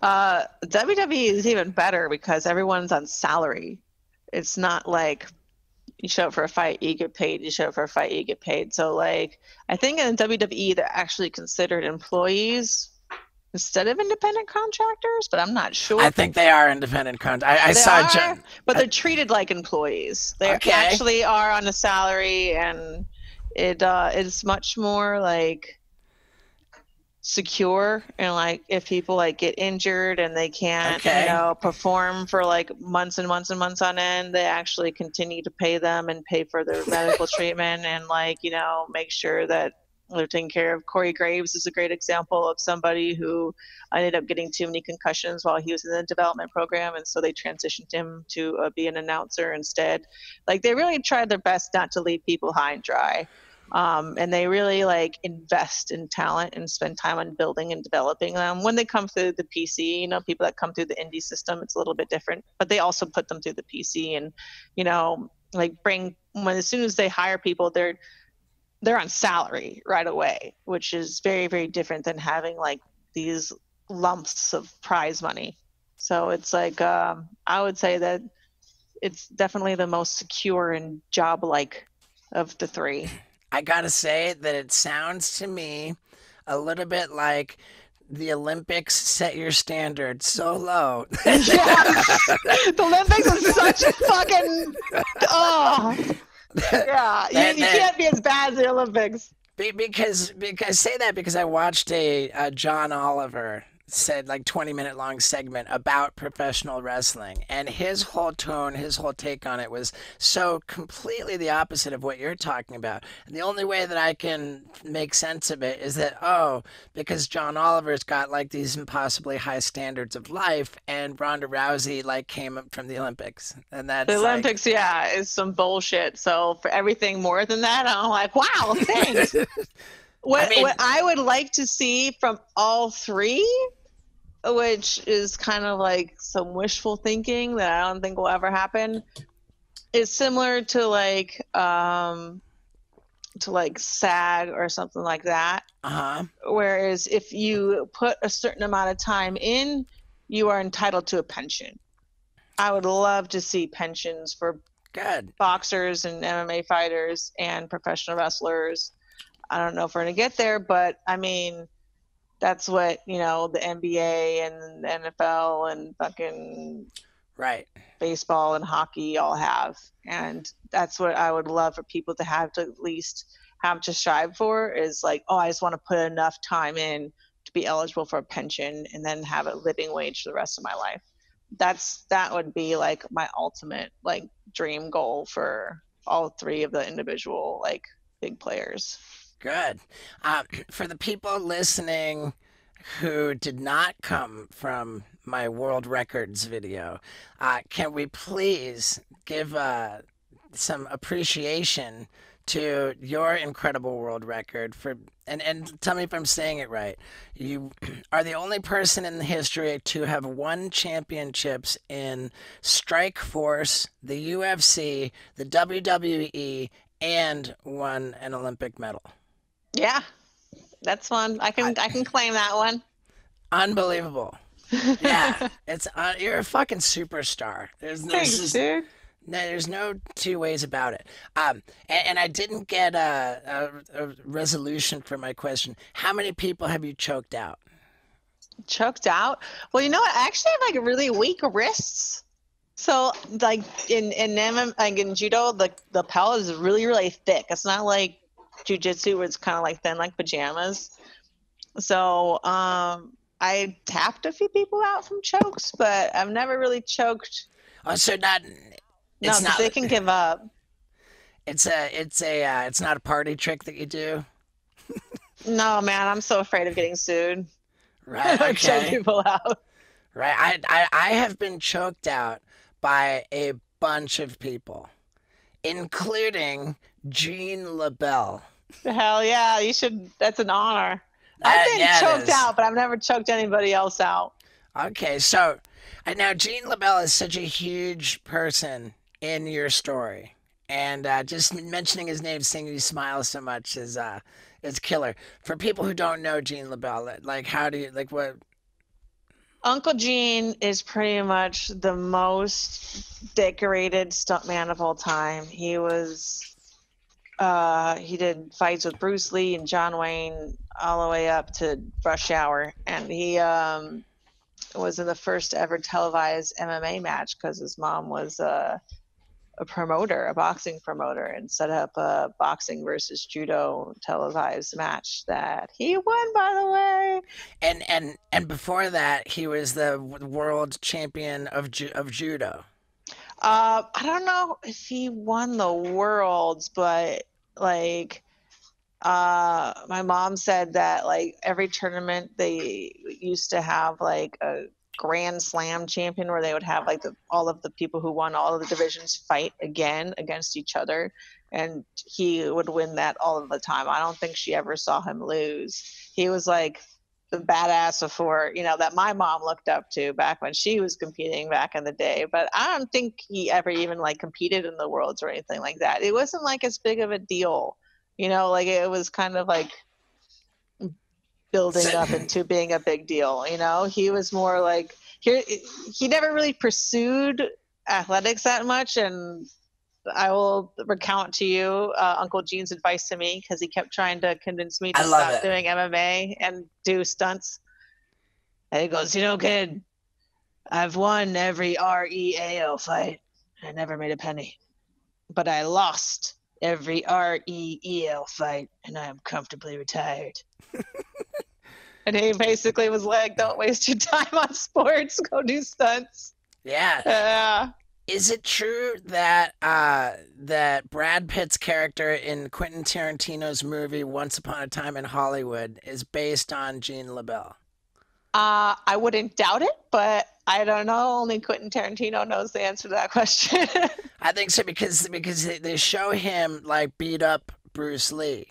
WWE is even better because everyone's on salary. It's not like you show up for a fight, you get paid. You show up for a fight, you get paid. So, like, I think in WWE, they're actually considered employees instead of independent contractors, but I'm not sure. I think they are independent contractors. I They saw are, but they're treated like employees. They Okay. actually are on a salary, and it is much more like secure, and like if people like get injured and they can't perform for like months and months and months on end, they actually continue to pay them and pay for their medical treatment and like make sure that they're taking care of. Corey Graves is a great example of somebody who ended up getting too many concussions while he was in the development program, and so they transitioned him to be an announcer instead. Like they really tried their best not to leave people high and dry. And they really like invest in talent and spend time on building and developing them. When they come through the PC, people that come through the indie system, it's a little bit different, but they also put them through the PC and, like as soon as they hire people, they're on salary right away, which is very, very different than having like these lumps of prize money. So it's like, I would say that it's definitely the most secure and job-like of the three. I gotta say that it sounds to me a little bit like the Olympics set your standard so low. The Olympics is such a fucking yeah. You can't be as bad as the Olympics. Because say that because I watched a John Oliver said like 20-minute long segment about professional wrestling, and his whole tone, his whole take on it was so completely the opposite of what you're talking about. And the only way that I can make sense of it is that, oh, because John Oliver's got like these impossibly high standards of life, and Ronda Rousey like came up from the Olympics, and The that's like Olympics, yeah, is some bullshit. So for everything more than that, I'm like, wow, thanks. I What mean, I would like to see from all three, which is kind of like some wishful thinking that I don't think will ever happen, is similar to like SAG or something like that. uh-huh, Whereas if you put a certain amount of time in, you are entitled to a pension. I would love to see pensions for good. boxers and MMA fighters and professional wrestlers. I don't know if we're going to get there, but I mean, that's what, the NBA and the NFL and fucking Right. baseball and hockey all have. And that's what I would love for people to have to at least have to strive for is like, oh, I just want to put enough time in to be eligible for a pension and then have a living wage for the rest of my life. That would be like my ultimate like dream goal for all three of the individual like big players. Good. For the people listening who did not come from my world records video, can we please give some appreciation to your incredible world record for and tell me if I'm saying it right. You are the only person in history to have won championships in Strike Force, the UFC, the WWE, and won an Olympic medal. Yeah, that's one. I can claim that one. Unbelievable. Yeah, it's you're a fucking superstar. There's Thanks, just dude. no, there's no two ways about it. And I didn't get a resolution for my question. How many people have you choked out? Choked out. Well, you know what? I actually have like really weak wrists. So like like in judo, the pellet is really, really thick. It's not like jujitsu where it's kind of like thin like pajamas. So I tapped a few people out from chokes, but I've never really choked. Oh, so not. No, It's because not. they can give up. It's not a party trick that you do, No, man, I'm so afraid of getting sued. I right? don't choke Okay, people out. right. I have been choked out by a bunch of people, including Jean LaBelle. Hell yeah, you should. That's an honor. I've been Yeah, it choked is. out, but I've never choked anybody else out. Okay, so now Gene LaBelle is such a huge person in your story, and just mentioning his name, seeing you smile so much is killer. For people who don't know Gene LaBelle, like how do you like what? Uncle Gene is pretty much the most decorated stuntman of all time. He did fights with Bruce Lee and John Wayne all the way up to Rush Hour, and he was in the first ever televised MMA match because his mom was a promoter, a boxing promoter, and set up a boxing versus judo televised match that he won, by the way. And before that, he was the world champion of judo. I don't know if he won the worlds, but like my mom said that like every tournament they used to have like a grand slam champion where they would have like all of the people who won all of the divisions fight again against each other, and he would win that all of the time. I don't think she ever saw him lose. He was like the badass before, that my mom looked up to back when she was competing back in the day. But I don't think he ever even like competed in the worlds or anything like that. It wasn't like as big of a deal, like it was kind of like building up into being a big deal. He was more like he never really pursued athletics that much. And I will recount to you Uncle Gene's advice to me, because he kept trying to convince me I to love stop it. doing MMA and do stunts. And he goes, kid, I've won every REAO fight. I never made a penny. But I lost every REEL fight, and I am comfortably retired. And he basically was like, "Don't waste your time on sports. Go do stunts." Yeah. Yeah. Is it true that that Brad Pitt's character in Quentin Tarantino's movie Once Upon a Time in Hollywood is based on Jean LaBelle? I wouldn't doubt it, but I don't know. Only Quentin Tarantino knows the answer to that question. I think so because they show him like beat up Bruce Lee,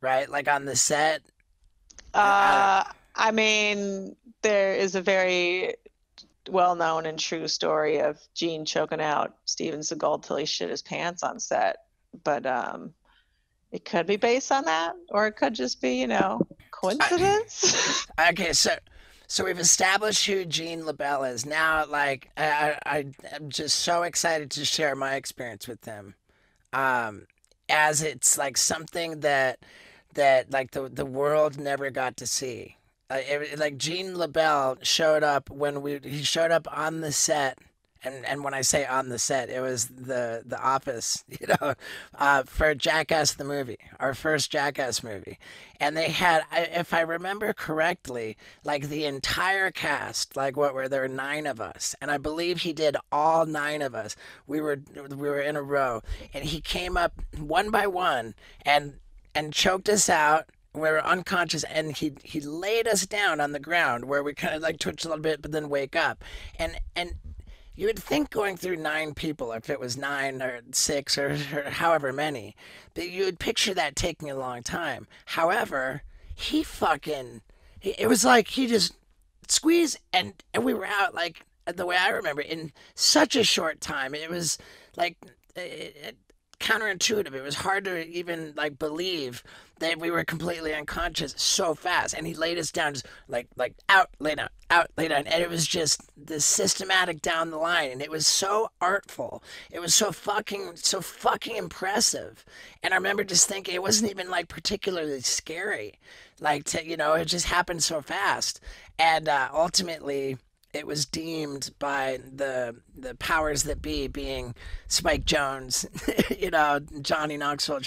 right? Like on the set. I don't. I mean, there is a very well-known and true story of Gene choking out Steven Seagal till he shit his pants on set. But it could be based on that, or it could just be, I, coincidence. okay, so we've established who Jean LaBelle is. Now, like I am just so excited to share my experience with him. Um, as it's like something that like the world never got to see. Like Gene LaBelle showed up when he showed up on the set, and when I say on the set, it was the office, for Jackass the movie, our first Jackass movie, and they had, if I remember correctly, like the entire cast, like what were there were nine of us, and I believe he did all nine of us. We were in a row, and he came up one by one and choked us out. We were unconscious, and he laid us down on the ground where we kind of like twitch a little bit, but then wake up. And you would think going through nine people, if it was nine or six or however many, that you would picture that taking a long time. However, it was like he just squeezed, and we were out like the way I remember in such a short time. It was like counterintuitive. It was hard to even like believe that we were completely unconscious so fast. And he laid us down, just like out, lay down, out, lay down, and it was just this systematic down the line. And it was so artful. It was so fucking impressive. And I remember just thinking it wasn't even like particularly scary. Like it just happened so fast. And ultimately it was deemed by the powers that be, being Spike Jones, Johnny Knoxville,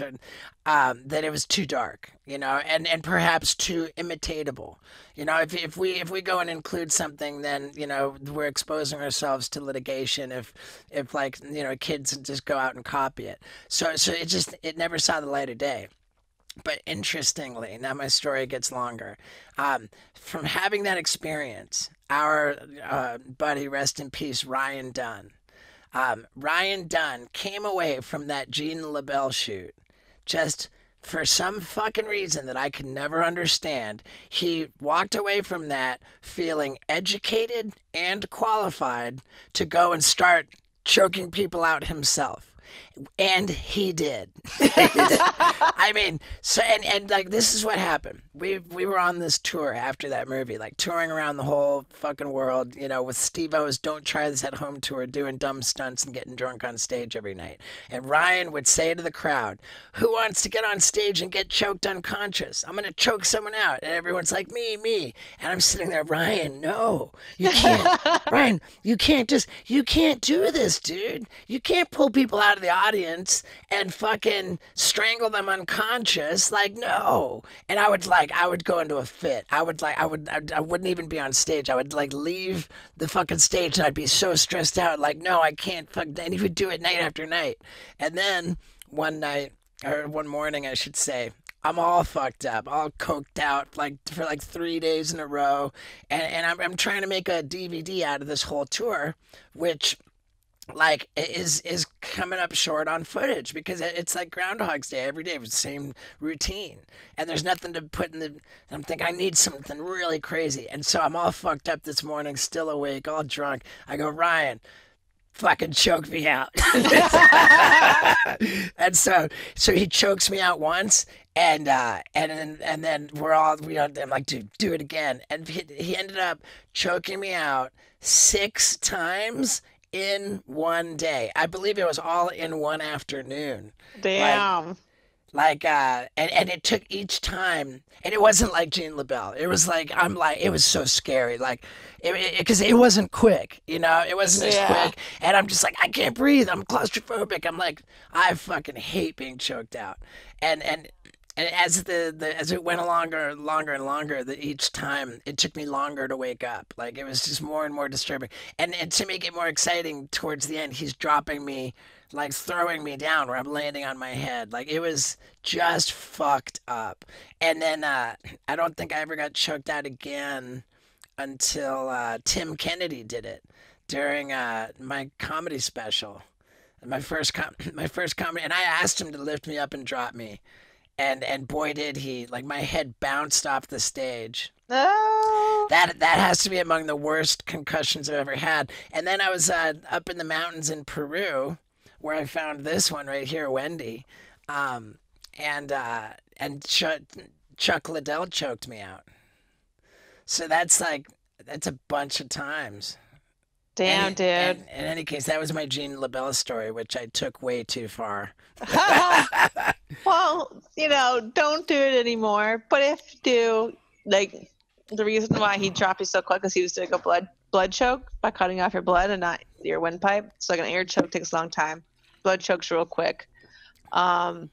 that it was too dark, and perhaps too imitatable. If we go and include something, then we're exposing ourselves to litigation. If like kids just go out and copy it, so it never saw the light of day. But interestingly, now my story gets longer. From having that experience, our buddy, rest in peace, Ryan Dunn. Ryan Dunn came away from that Gene LaBelle shoot just for some fucking reason that I could never understand. He walked away from that feeling educated and qualified to go and start choking people out himself. And he did. I mean, so and like this is what happened. We were on this tour after that movie, like touring around the whole fucking world, with Steve-O's Don't Try This at Home tour, doing dumb stunts and getting drunk on stage every night. And Ryan would say to the crowd, "Who wants to get on stage and get choked unconscious? I'm gonna choke someone out." And everyone's like, "Me." And I'm sitting there, "Ryan, no, you can't. Ryan, you can't do this, dude. You can't pull people out of the audience and fucking strangle them unconscious. Like, no." And I would go into a fit. I wouldn't even be on stage. I would like leave the fucking stage, and I'd be so stressed out. Like, no, I can't and he would do it night after night. And then one night, or one morning, I should say, I'm all fucked up, all coked out, like for like 3 days in a row, and I'm trying to make a DVD out of this whole tour, which like is coming up short on footage because it's like Groundhog's Day every day with the same routine, and there's nothing to put in the. I'm thinking I need something really crazy, and so I'm all fucked up this morning, still awake, all drunk. I go, "Ryan, fucking choke me out." And so he chokes me out once, and then I'm like, "Dude, do it again." And he ended up choking me out 6 times in one day. I believe it was all in one afternoon. Like Damn. and it took each time, and it wasn't like Gene LaBelle. It was like, it was so scary, like because it wasn't quick, it wasn't as Yeah. quick, and I'm just like, I can't breathe, I'm claustrophobic, I'm like, I fucking hate being choked out, and And as it went longer and longer, each time it took me longer to wake up. Like it was just more and more disturbing. And to make it more exciting, towards the end, he's dropping me, like throwing me down where I'm landing on my head. Like it was just fucked up. And then I don't think I ever got choked out again until Tim Kennedy did it during my comedy special. My first comedy, and I asked him to lift me up and drop me, and boy did he. Like my head bounced off the stage. No. That has to be among the worst concussions I've ever had. And then I was up in the mountains in Peru, where I found this one right here, Wendy, um, and Chuck Liddell choked me out. So that's a bunch of times. Damn, And dude. in any case, that was my Gene LaBella story, which I took way too far. Well, don't do it anymore. But if you do, like, the reason why he dropped you so quick is he was doing a blood choke by cutting off your blood and not your windpipe. So like an ear choke takes a long time. Blood chokes real quick. Um,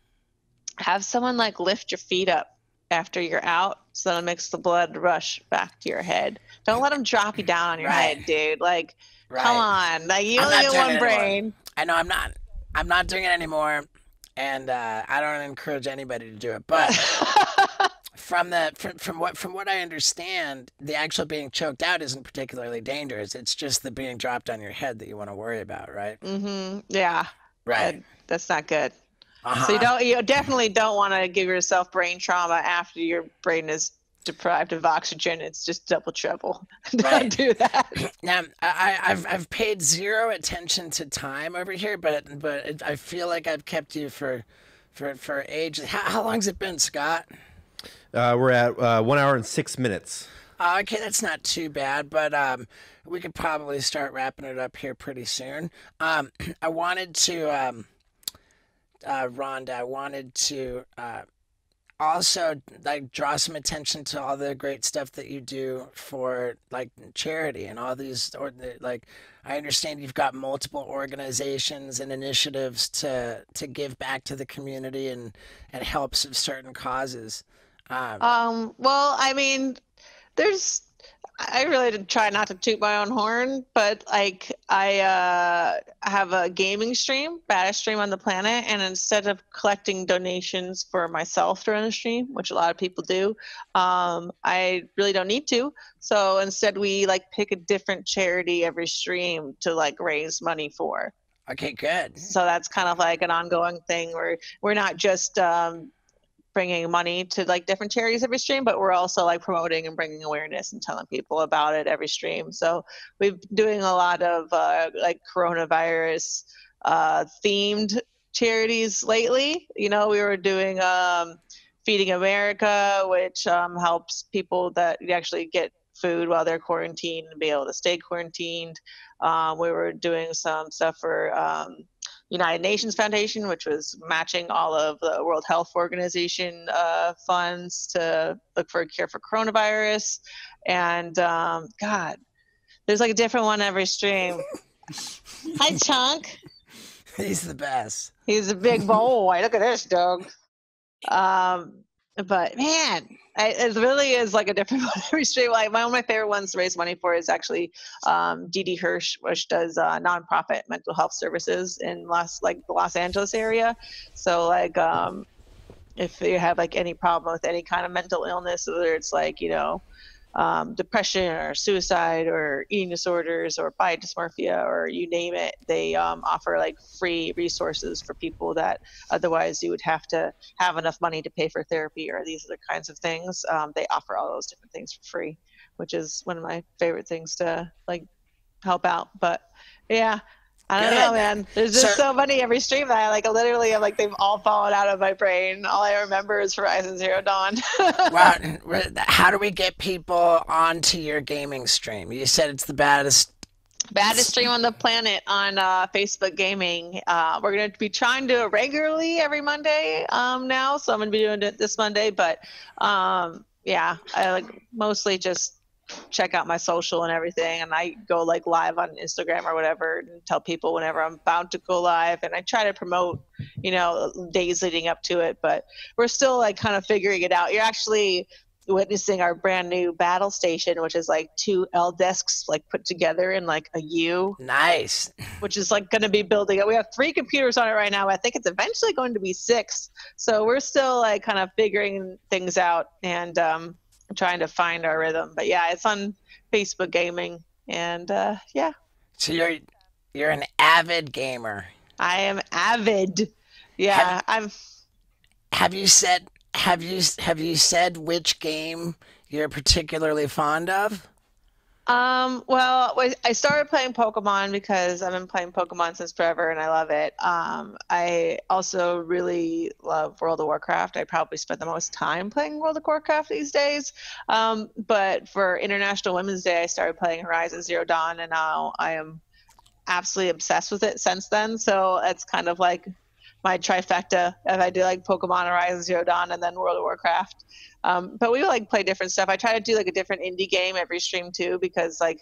have someone like lift your feet up after you're out so that it makes the blood rush back to your head. Don't let them drop you down on your Right, head, dude. Like, come right. on. Like, you I'm only not get doing it one anymore. brain. I know I'm not. I'm not doing it anymore, and I don't encourage anybody to do it. But from what I understand, the actual being choked out isn't particularly dangerous. It's just the being dropped on your head that you want to worry about, right? Yeah. Right. That's not good. Uh So huh. you definitely don't want to give yourself brain trauma after your brain is deprived of oxygen. It's just double trouble. Don't Right. do that. Now, I've paid zero attention to time over here, but I feel like I've kept you for ages. How long's it been, Scott? We're at 1 hour and 6 minutes. Okay, that's not too bad, but we could probably start wrapping it up here pretty soon. I wanted to, Rhonda, I wanted to also like draw some attention to all the great stuff that you do for like charity and all these, or like I understand you've got multiple organizations and initiatives to give back to the community and helps of certain causes. Um, Well, I mean, there's I really did try not to toot my own horn, but like I have a gaming stream, baddest stream on the planet, and instead of collecting donations for myself during the stream, which a lot of people do, I really don't need to. So instead, we like pick a different charity every stream to like raise money for. okay, good. So that's kind of like an ongoing thing where we're not just bringing money to like different charities every stream, but we're also like promoting and bringing awareness and telling people about it every stream. So we've been doing a lot of like coronavirus themed charities lately. We were doing Feeding America, which helps people that actually get food while they're quarantined and be able to stay quarantined. We were doing some stuff for United Nations Foundation, which was matching all of the World Health Organization funds to look for a cure for coronavirus. And God, there's like a different one every stream. Hi, Chunk. He's the best. He's a big boy. Look at this dog. Um, but man, it really is like a different one every stream. Like one of my favorite ones to raise money for is actually Dee Dee Hirsch, which does nonprofit mental health services in the Los Angeles area. So like if you have like any problem with any kind of mental illness, whether it's like depression or suicide or eating disorders or body dysmorphia or you name it, they offer like free resources for people that otherwise you would have to have enough money to pay for therapy or these other kinds of things. They offer all those different things for free, which is one of my favorite things to like help out. But yeah, I don't know, Good. man. There's So, just so many every stream that I like literally I'm like they've all fallen out of my brain. All I remember is Horizon Zero Dawn. well, how do we get people onto your gaming stream? You said it's the baddest. Baddest stream on the planet on Facebook Gaming. We're going to be trying to do it regularly every Monday now, so I'm going to be doing it this Monday. But yeah, I like mostly just check out my social and everything. And I go like live on Instagram or whatever and tell people whenever I'm about to go live. And I try to promote, days leading up to it. But we're still like kind of figuring it out. You're actually witnessing our brand new battle station, which is like two L desks like put together in like a U, Nice. which is like going to be building up. We have 3 computers on it right now. I think it's eventually going to be 6. So we're still like kind of figuring things out and trying to find our rhythm. But yeah, it's on Facebook Gaming, and yeah, So you're an avid gamer. I am avid. Have Yeah, I'm. have you said which game you're particularly fond of? Well, I started playing Pokemon because I've been playing Pokemon since forever and I love it. I also really love World of Warcraft. I probably spend the most time playing World of Warcraft these days. But for International Women's Day, I started playing Horizon Zero Dawn, and now I am absolutely obsessed with it since then. So it's kind of like my trifecta. If I do like Pokemon, Horizon Zero Dawn, and then World of Warcraft. But we like play different stuff. I try to do like a different indie game every stream too, because like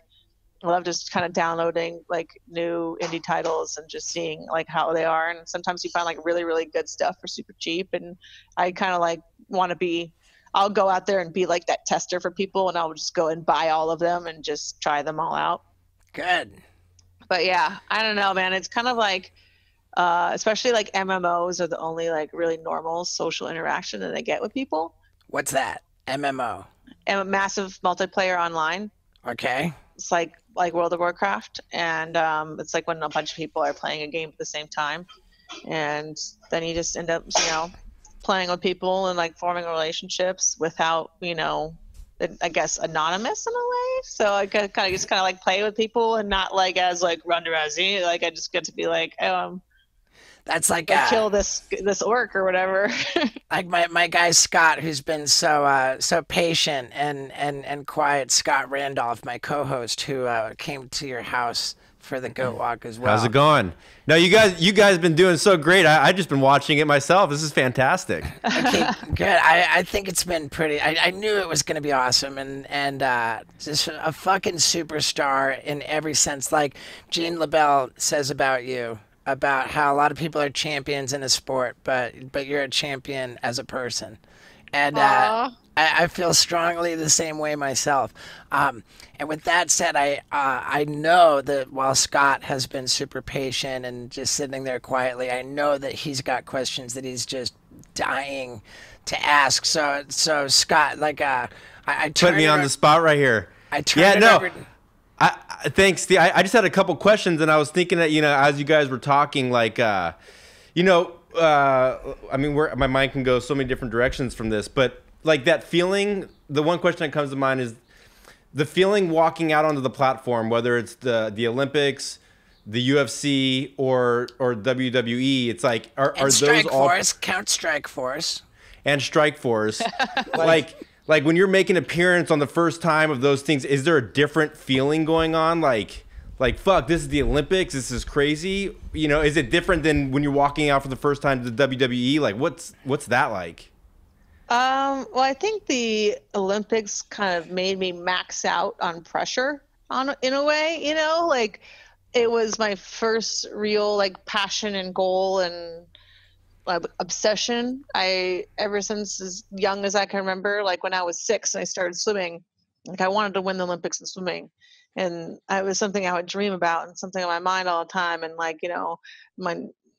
I love just kind of downloading like new indie titles and just seeing like how they are. And sometimes you find like really, really good stuff for super cheap. And I kind of like want to be, I'll go out there and be like that tester for people, and I'll just go and buy all of them and just try them all out. Good. But yeah, I don't know, man. It's kind of like, especially like MMOs are the only like really normal social interaction that I get with people. What's that? MMO. And a massive multiplayer online. Okay. It's like World of Warcraft, and it's like when a bunch of people are playing a game at the same time, and then you just end up, playing with people and like forming relationships without, I guess anonymous in a way. So I kind of just kind of like play with people and not like as like Ronda Rousey. Like I just get to be like, That's like kill this orc or whatever. like my guy Scott, who's been so patient and quiet. Scott Randolph, my co-host, who came to your house for the goat walk as well. How's it going? No, you guys been doing so great. I just been watching it myself. This is fantastic. Okay, good. I think it's been pretty. I knew it was going to be awesome, and just a fucking superstar in every sense. Like Gene LaBelle says about you, about how a lot of people are champions in a sport, but you're a champion as a person, and Aw. I feel strongly the same way myself. And with that said, I know that while Scott has been super patient and just sitting there quietly, I know that he's got questions that he's just dying to ask. So Scott, like I Put me on the spot right here. I turned Yeah, it no. over. Thanks, Steve. I just had a couple questions, and I was thinking that as you guys were talking, like I mean, my mind can go so many different directions from this, but like that feeling, the one question that comes to mind is the feeling walking out onto the platform, whether it's the Olympics, the UFC, or WWE. It's like are And those Strike all Force, count Strike Force. and Strike Force, like when you're making an appearance on the first time of those things, is there a different feeling going on? Like fuck, this is the Olympics. This is crazy. Is it different than when you're walking out for the first time to the WWE? Like what's that like? Well, I think the Olympics kind of made me max out on pressure in a way, like it was my first real like passion and goal and obsession. Ever since as young as I can remember, like when I was 6 and I started swimming, like I wanted to win the Olympics in swimming. And it was something I would dream about and something on my mind all the time. And like,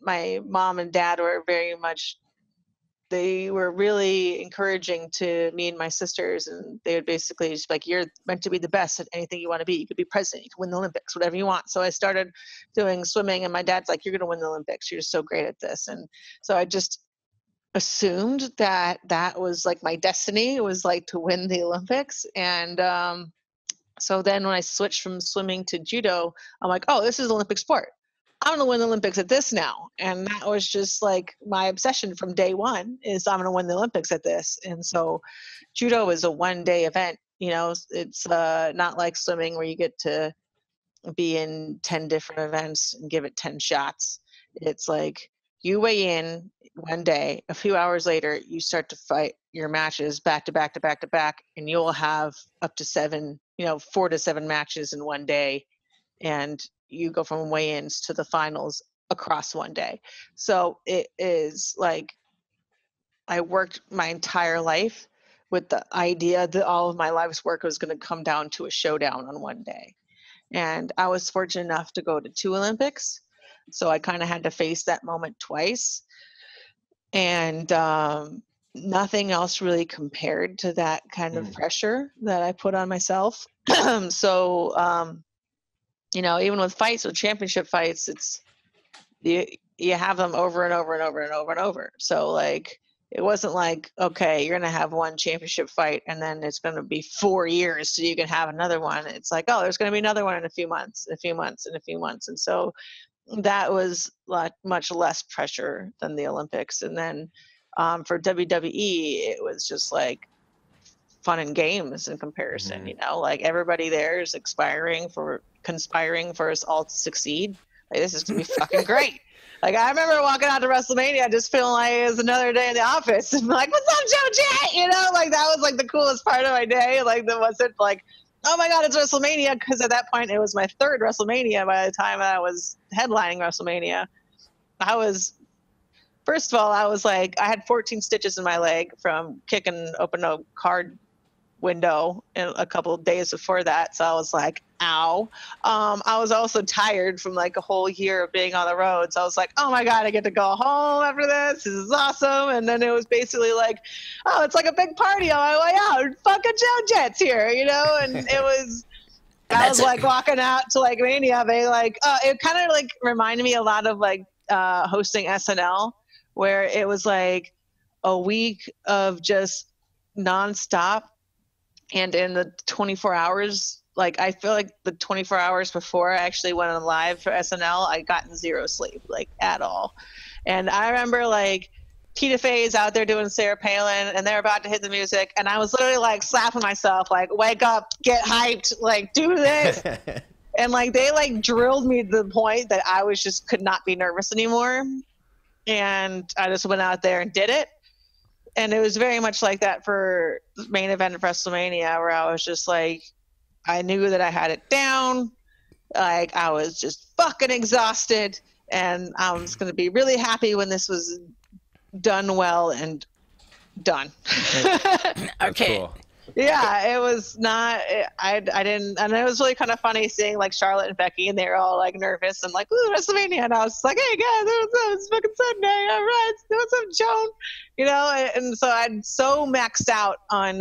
my mom and dad were very much, they were really encouraging to me and my sisters, and they would basically just be like, you're meant to be the best at anything you want to be. You could be president, you could win the Olympics, whatever you want. So I started doing swimming, and my dad's like, you're going to win the Olympics, you're just so great at this. And so I just assumed that that was like my destiny, was like to win the Olympics. And so then when I switched from swimming to judo, I'm like, oh, this is Olympic sport. I'm going to win the Olympics at this now. And that was just like my obsession from day one, is I'm going to win the Olympics at this. And so judo is a 1-day event. It's not like swimming where you get to be in 10 different events and give it 10 shots. It's like you weigh in 1 day, a few hours later, you start to fight your matches back to back to back to back, and you'll have up to 7 4 to 7 matches in one day, and you go from weigh-ins to the finals across one day. So it is like I worked my entire life with the idea that all of my life's work was going to come down to a showdown on one day. And I was fortunate enough to go to 2 Olympics. So I kind of had to face that moment twice. And nothing else really compared to that kind of pressure that I put on myself. So, even with fights, with championship fights, it's you have them over and over and over and over and over. So like, it wasn't like, okay, you're going to have one championship fight and then it's going to be 4 years so you can have another one. It's like, oh, there's going to be another one in a few months, a few months, and a few months. And so that was much less pressure than the Olympics. And then for WWE, it was just like fun and games in comparison. Like everybody there is conspiring for us all to succeed. Like, this is gonna be fucking great. Like, I remember walking out to WrestleMania just feeling like it was another day in the office. And like, what's up, Joe Jet? Like, that was like the coolest part of my day. Like, that wasn't like, oh my God, it's WrestleMania. Because at that point, it was my 3rd WrestleMania by the time I was headlining WrestleMania. First of all, I was like, I had 14 stitches in my leg from kicking open a card window in a couple of days before that. So I was like, ow. I was also tired from like a whole year of being on the road. So I was like, oh my God, I get to go home after this. This is awesome. And then it was basically like, oh, it's like a big party on my way out. Fucking Joe Jet's here, and it was, I was like walking out to like Mania. It kind of like reminded me a lot of like hosting SNL, where it was like a week of just nonstop. And in the 24 hours, like I feel like the 24 hours before I actually went on live for SNL, I got 0 sleep, like at all. And I remember like Tina Fey's out there doing Sarah Palin and they're about to hit the music. And I was literally like slapping myself, like, wake up, get hyped, like do this. And like, they like drilled me to the point that I was just could not be nervous anymore. And I just went out there and did it. And it was very much like that for main event of WrestleMania, where I was just like, I knew that I had it down. Like, I was just fucking exhausted. And I was going to be really happy when this was done well and done. Okay. Cool. Yeah, it was not, I didn't, and it was really kind of funny seeing like Charlotte and Becky, and they were all like nervous and like, ooh, WrestleMania. And I was just like, hey guys, what's up? It's fucking Sunday. All right. What's up, Joan? And so I'd so maxed out on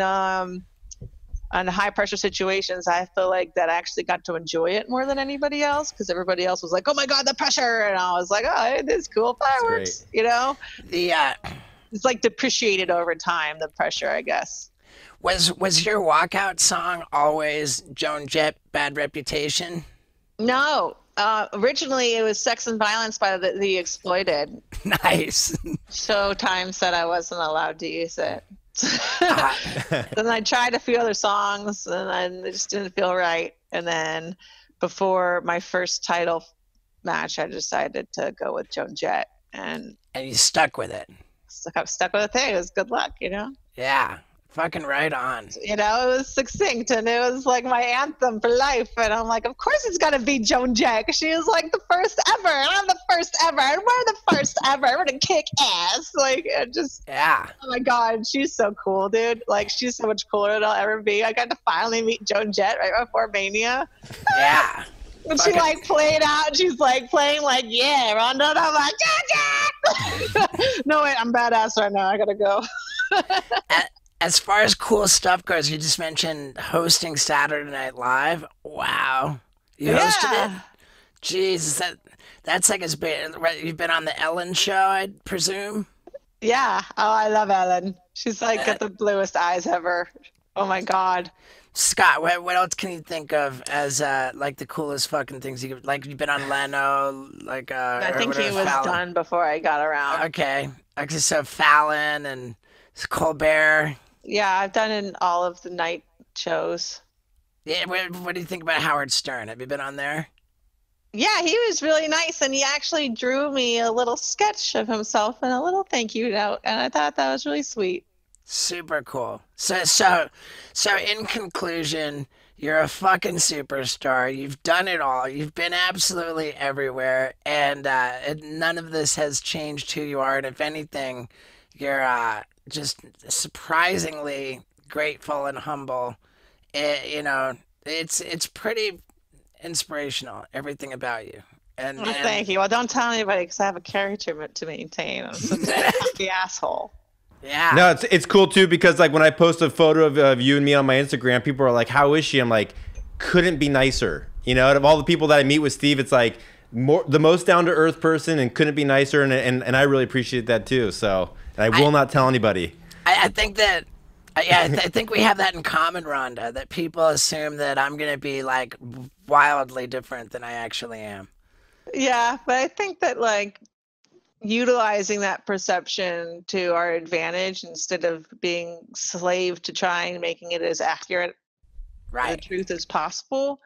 high pressure situations. I feel like that I actually got to enjoy it more than anybody else, because everybody else was like, oh my God, the pressure. And I was like, oh, it is cool. Fireworks, it's like depreciated over time, the pressure, I guess. Was your walkout song always Joan Jett, Bad Reputation? No. Originally, it was Sex and Violence by the Exploited. Nice. Showtime said I wasn't allowed to use it. Then I tried a few other songs, and it just didn't feel right. And then before my first title match, I decided to go with Joan Jett. And you stuck with it. I'm stuck with it. It was good luck, Yeah. Fucking right on. It was succinct, and it was like my anthem for life. And I'm like, of course it's got to be Joan Jett. She was like the first ever, and I'm the first ever, and we're the first ever. We're going to kick ass. Like, it just, yeah. Oh my God, she's so cool, dude. Like, she's so much cooler than I'll ever be. I got to finally meet Joan Jett right before Mania. Yeah. When she like played out, and she's like playing like, yeah, Ronda, and I'm like, Joan Jett! No, wait, I'm badass right now. I got to go. As far as cool stuff goes, you just mentioned hosting Saturday Night Live. Wow. You hosted it? Jeez, that's like you've been on the Ellen show, I presume? Yeah. Oh, I love Ellen. She's like got the bluest eyes ever. Oh my God. Scott, what else can you think of as like the coolest fucking things you've been on Leno, like I think he was Fallon. done before I got around. Okay. So Fallon and Colbert. Yeah, I've done in all of the night shows. Yeah, what do you think about Howard Stern? Have you been on there? Yeah, he was really nice, and he actually drew me a little sketch of himself and a little thank you note, and I thought that was really sweet. Super cool. So in conclusion, You're a fucking superstar. You've done it all. You've been absolutely everywhere, and none of this has changed who you are. And if anything, you're just surprisingly grateful and humble. It's pretty inspirational. Everything about you, and Oh, and thank you. Well, don't tell anybody because I have a character to maintain. I'm such a happy asshole. yeah. No, it's cool too because like when I post a photo of you and me on my Instagram, people are like, "How is she?" I'm like, "Couldn't be nicer." You know, out of all the people that I meet with Steve, it's like the most down to earth person, and couldn't be nicer, and I really appreciate that too. So, and I will not tell anybody. I think that I think we have that in common, Rhonda. That people assume that I'm gonna be like wildly different than I actually am. Yeah, but I think that like utilizing that perception to our advantage instead of being slave to trying making it as accurate to the Right. truth as possible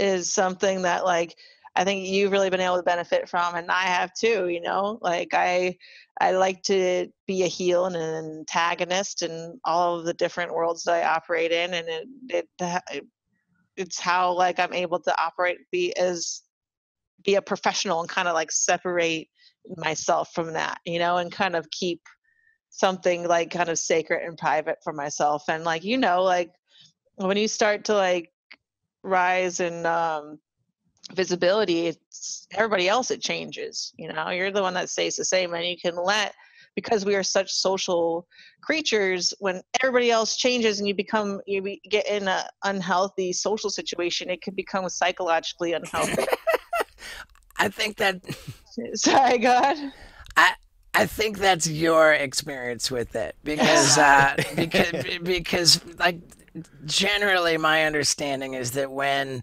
is something that like I think you've really been able to benefit from, and I have too. Like I like to be a heel and an antagonist in all of the different worlds that I operate in, and it's how like I'm able to operate, be a professional and kind of like separate myself from that, and kind of keep something like kind of sacred and private for myself. And like like when you start to like rise in visibility, it's everybody else, it changes. You're the one that stays the same, and you can let, because we are such social creatures, when everybody else changes and get in a unhealthy social situation, it can become psychologically unhealthy. I think that Sorry, God. I I think that's your experience with it because like generally my understanding is that when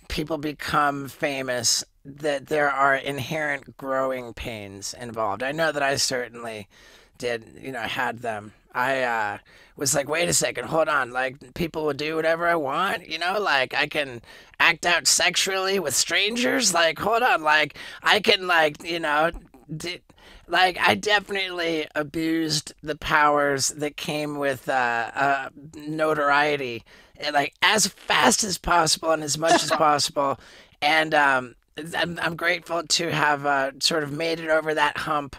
people become famous that there are inherent growing pains involved. I know that I certainly did, had them. I was like, wait a second, hold on. Like, people will do whatever I want, like I can act out sexually with strangers. Like, hold on, like, I can, like, like, I definitely abused the powers that came with notoriety, like, as fast as possible and as much as possible. And, I'm grateful to have sort of made it over that hump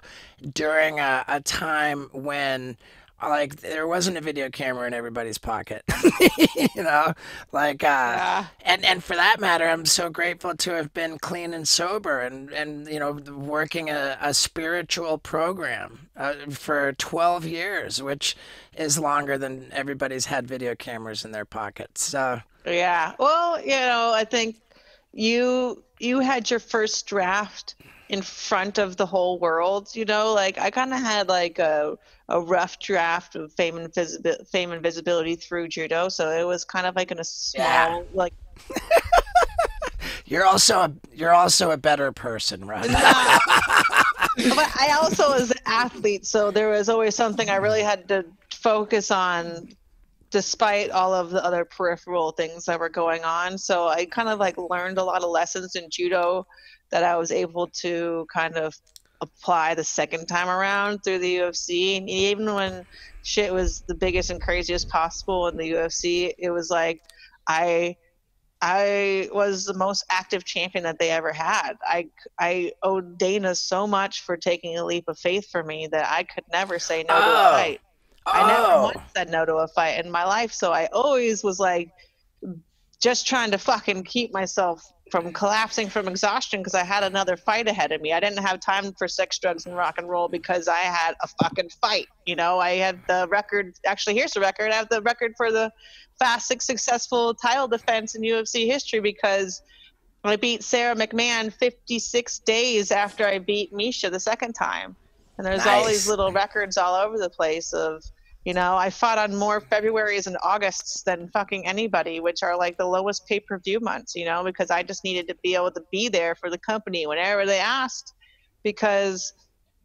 during a time when like there wasn't a video camera in everybody's pocket. you know like Yeah. and for that matter, I'm so grateful to have been clean and sober and working a spiritual program for 12 years, which is longer than everybody's had video cameras in their pockets. So Yeah. Well, I think you had your first draft in front of the whole world, like I kind of had like a rough draft of fame and visibility through judo, so it was kind of like in a yeah, small like you're also a better person, right? nah. But I also was an athlete, so there was always something I really had to focus on despite all of the other peripheral things that were going on. So I kind of like learned a lot of lessons in judo that I was able to kind of apply the second time around through the UFC. And even when shit was the biggest and craziest possible in the UFC, it was like I I was the most active champion that they ever had. I owed Dana so much for taking a leap of faith for me that I could never say no to a Oh, fight. I never oh, once said no to a fight in my life, so I always was like just trying to fucking keep myself from collapsing from exhaustion because I had another fight ahead of me. I didn't have time for sex, drugs, and rock and roll because I had a fucking fight. I had the record. Actually, here's the record. I have the record for the fastest successful title defense in UFC history because I beat Sarah McMahon 56 days after I beat Misha the second time. And there's all these nice. little records all over the place of, I fought on more Februarys and Augusts than fucking anybody, which are like the lowest pay-per-view months, because I just needed to be able to be there for the company whenever they asked because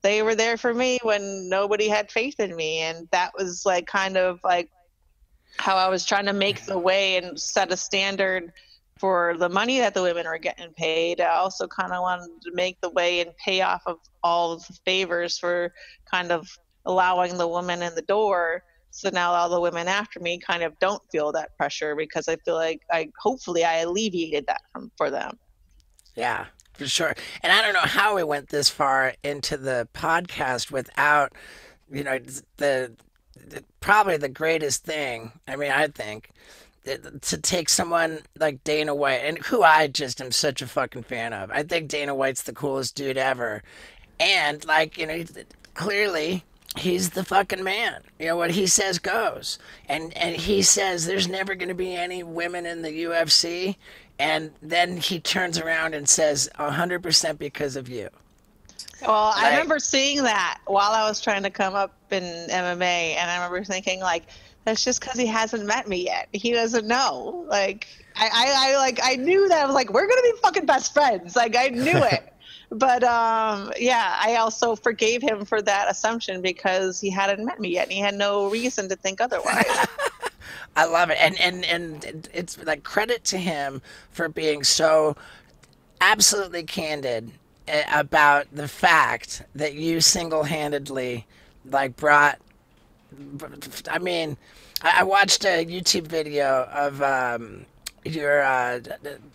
they were there for me when nobody had faith in me. And that was like kind of like how I was trying to make the way and set a standard for the money that the women are getting paid. I also kind of wanted to make the way and pay off of all of the favors for kind of allowing the woman in the door So now all the women after me kind of don't feel that pressure because I feel like hopefully I alleviated that for them. Yeah, for sure. And I don't know how we went this far into the podcast without, you know, probably the greatest thing. I mean, I think to take someone like Dana White, and who I just am such a fucking fan of. I think Dana White's the coolest dude ever. And, like, clearly he's the fucking man. What he says goes. And he says there's never going to be any women in the UFC. And then he turns around and says 100% because of you. Well, I remember seeing that while I was trying to come up in MMA, and I remember thinking, like, that's just because he hasn't met me yet. He doesn't know. Like, I knew that. I was like, we're gonna be fucking best friends. Like, I knew it. But yeah, I also forgave him for that assumption because he hadn't met me yet, and he had no reason to think otherwise. I love it, and it's like credit to him for being so absolutely candid about the fact that you single-handedly like brought. I mean, I watched a YouTube video of your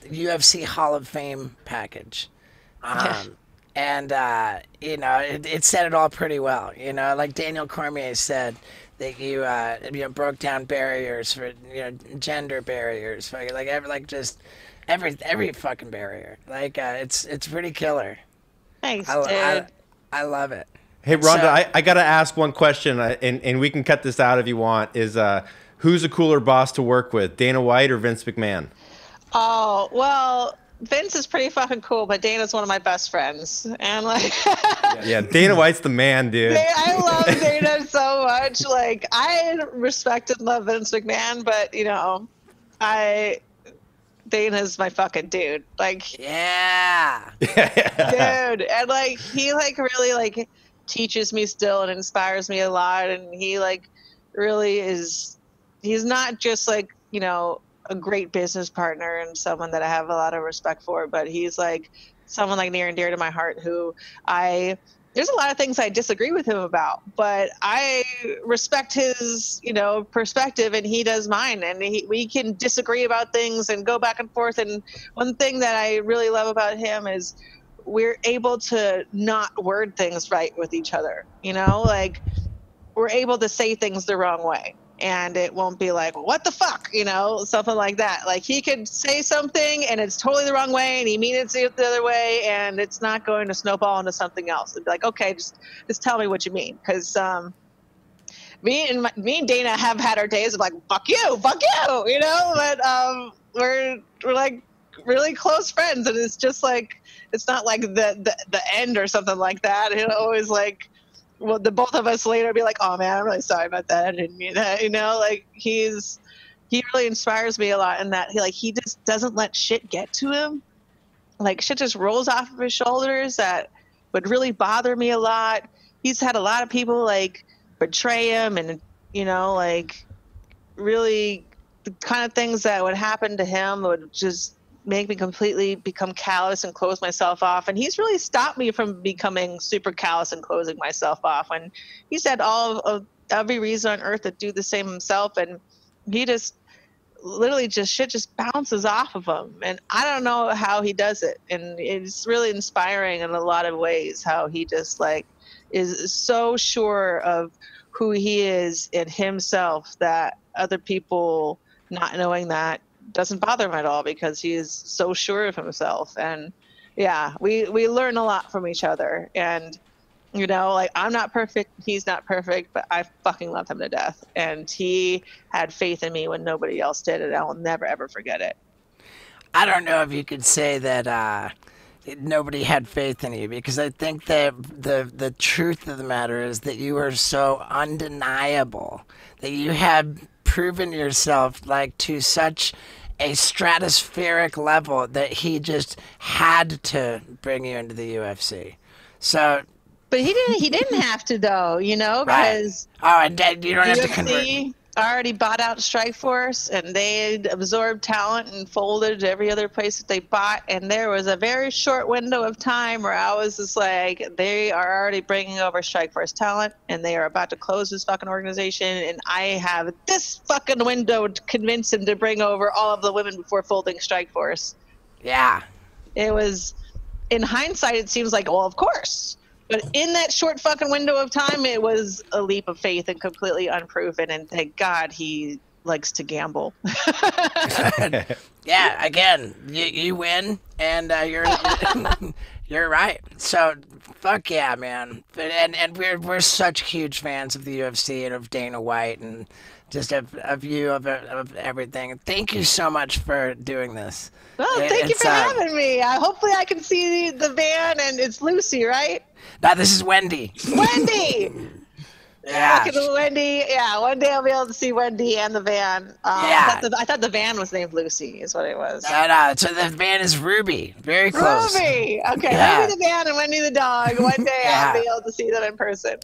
UFC Hall of Fame package. And it said it all pretty well. Like Daniel Cormier said that you broke down barriers for gender barriers, for, just every fucking barrier. Like it's pretty killer. Thanks, dude. I love it. Hey, Ronda, I got to ask one question, and we can cut this out if you want. Is who's a cooler boss to work with, Dana White or Vince McMahon? Oh, well, Vince is pretty fucking cool, but Dana's one of my best friends. And like yeah, Dana White's the man, dude. I love Dana so much. Like, I respect and love Vince McMahon, but Dana's my fucking dude. Like, yeah. Dude. And like he like really like teaches me still and inspires me a lot, and he like really he's not just like a great business partner and someone that I have a lot of respect for, but he's like someone like near and dear to my heart who there's a lot of things I disagree with him about, but I respect his, perspective, and he does mine, and we can disagree about things and go back and forth. And one thing that I really love about him is we're able to not word things right with each other. Like, we're able to say things the wrong way, and it won't be like, what the fuck, something like that. Like, he could say something and it's totally the wrong way, and he means it the other way, and it's not going to snowball into something else. It'd be like, okay, just tell me what you mean. Because me and Dana have had our days of like, fuck you, but we're like really close friends, and it's just like, it's not like the end or something like that. Always like, well, the both of us later be like, oh man, I'm really sorry about that. I didn't mean that. Like, he really inspires me a lot in that he just doesn't let shit get to him. Like, shit just rolls off of his shoulders that would really bother me a lot. He's had a lot of people like betray him, and like really the kind of things that would happen to him would just make me completely become callous and close myself off. And he's really stopped me from becoming super callous and closing myself off. And he's had all of every reason on earth to do the same himself. And he just literally shit just bounces off of him. And I don't know how he does it. And it's really inspiring in a lot of ways how he just like is so sure of who he is in himself that other people not knowing that doesn't bother him at all, because he is so sure of himself. And yeah, we learn a lot from each other. And like, I'm not perfect, he's not perfect, but I fucking love him to death. And he had faith in me when nobody else did, and I will never ever forget it. I don't know if you could say that nobody had faith in you, because I think that the truth of the matter is that you are so undeniable, that you have proven yourself like to such a stratospheric level that he just had to bring you into the UFC. So, but he didn't have to, though, right. because and you don't have to convert. already bought out Strikeforce, and they absorbed talent and folded every other place that they bought. And there was a very short window of time where I was just like, they are already bringing over Strikeforce talent, and they are about to close this fucking organization. And I have this fucking window to convince him to bring over all of the women before folding Strikeforce. Yeah. It was, in hindsight, it seems like, well, of course. But in that short fucking window of time, it was a leap of faith and completely unproven. And thank God he likes to gamble. Yeah, again, you win, and you're right. So, fuck yeah, man. And we're such huge fans of the UFC and of Dana White and just of you, of everything. Thank you so much for doing this. Well, thank you for having me. Hopefully I can see the van, and it's Lucy, right? No, this is Wendy. Wendy! Yeah. Fucking Wendy. Yeah, one day I'll be able to see Wendy and the van. Yeah. I thought the van was named Lucy, is what it was. No, so the van is Ruby. Very close. Ruby! Okay, Yeah. Wendy the van and Wendy the dog. One day Yeah. I'll be able to see them in person.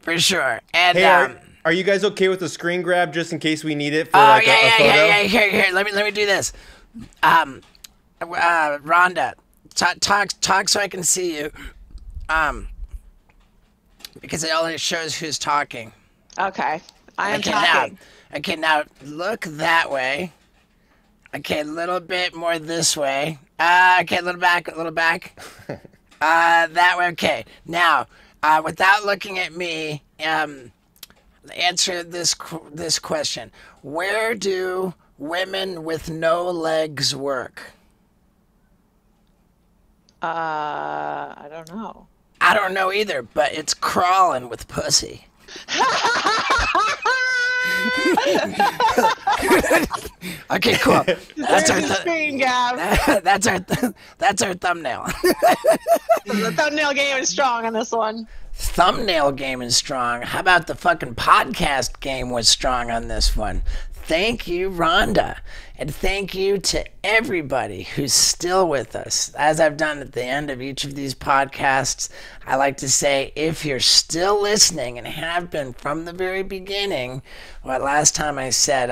For sure. And Hey, are you guys okay with the screen grab just in case we need it for a photo? Yeah. Here. Let me do this. Rhonda, talk so I can see you. Because it only shows who's talking. Okay, I am talking. Now look that way. Okay, a little bit more this way. Okay, a little back. That way. Okay. Now, without looking at me, answer this question. Where do women with no legs work? I don't know. I don't know either, but it's crawling with pussy. Okay, cool. That's our screen grab. That's our thumbnail. The thumbnail game is strong on this one. Thumbnail game is strong. How about the fucking podcast game was strong on this one? Thank you, Rhonda. And thank you to everybody who's still with us. As I've done at the end of each of these podcasts, I like to say, if you're still listening and have been from the very beginning, well, last time I said,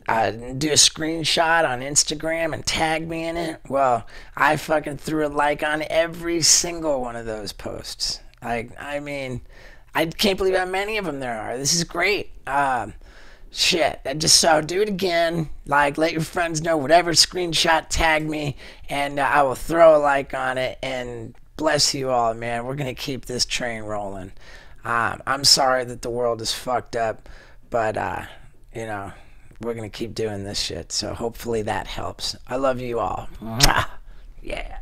do a screenshot on Instagram and tag me in it. Well, I fucking threw a like on every single one of those posts. I mean, I can't believe how many of them there are. This is great. Shit, so do it again. Like, let your friends know, whatever screenshot, tag me, and I will throw a like on it. And bless you all, man. We're gonna keep this train rolling. I'm sorry that the world is fucked up, but we're gonna keep doing this shit. So hopefully that helps. I love you all. Yeah.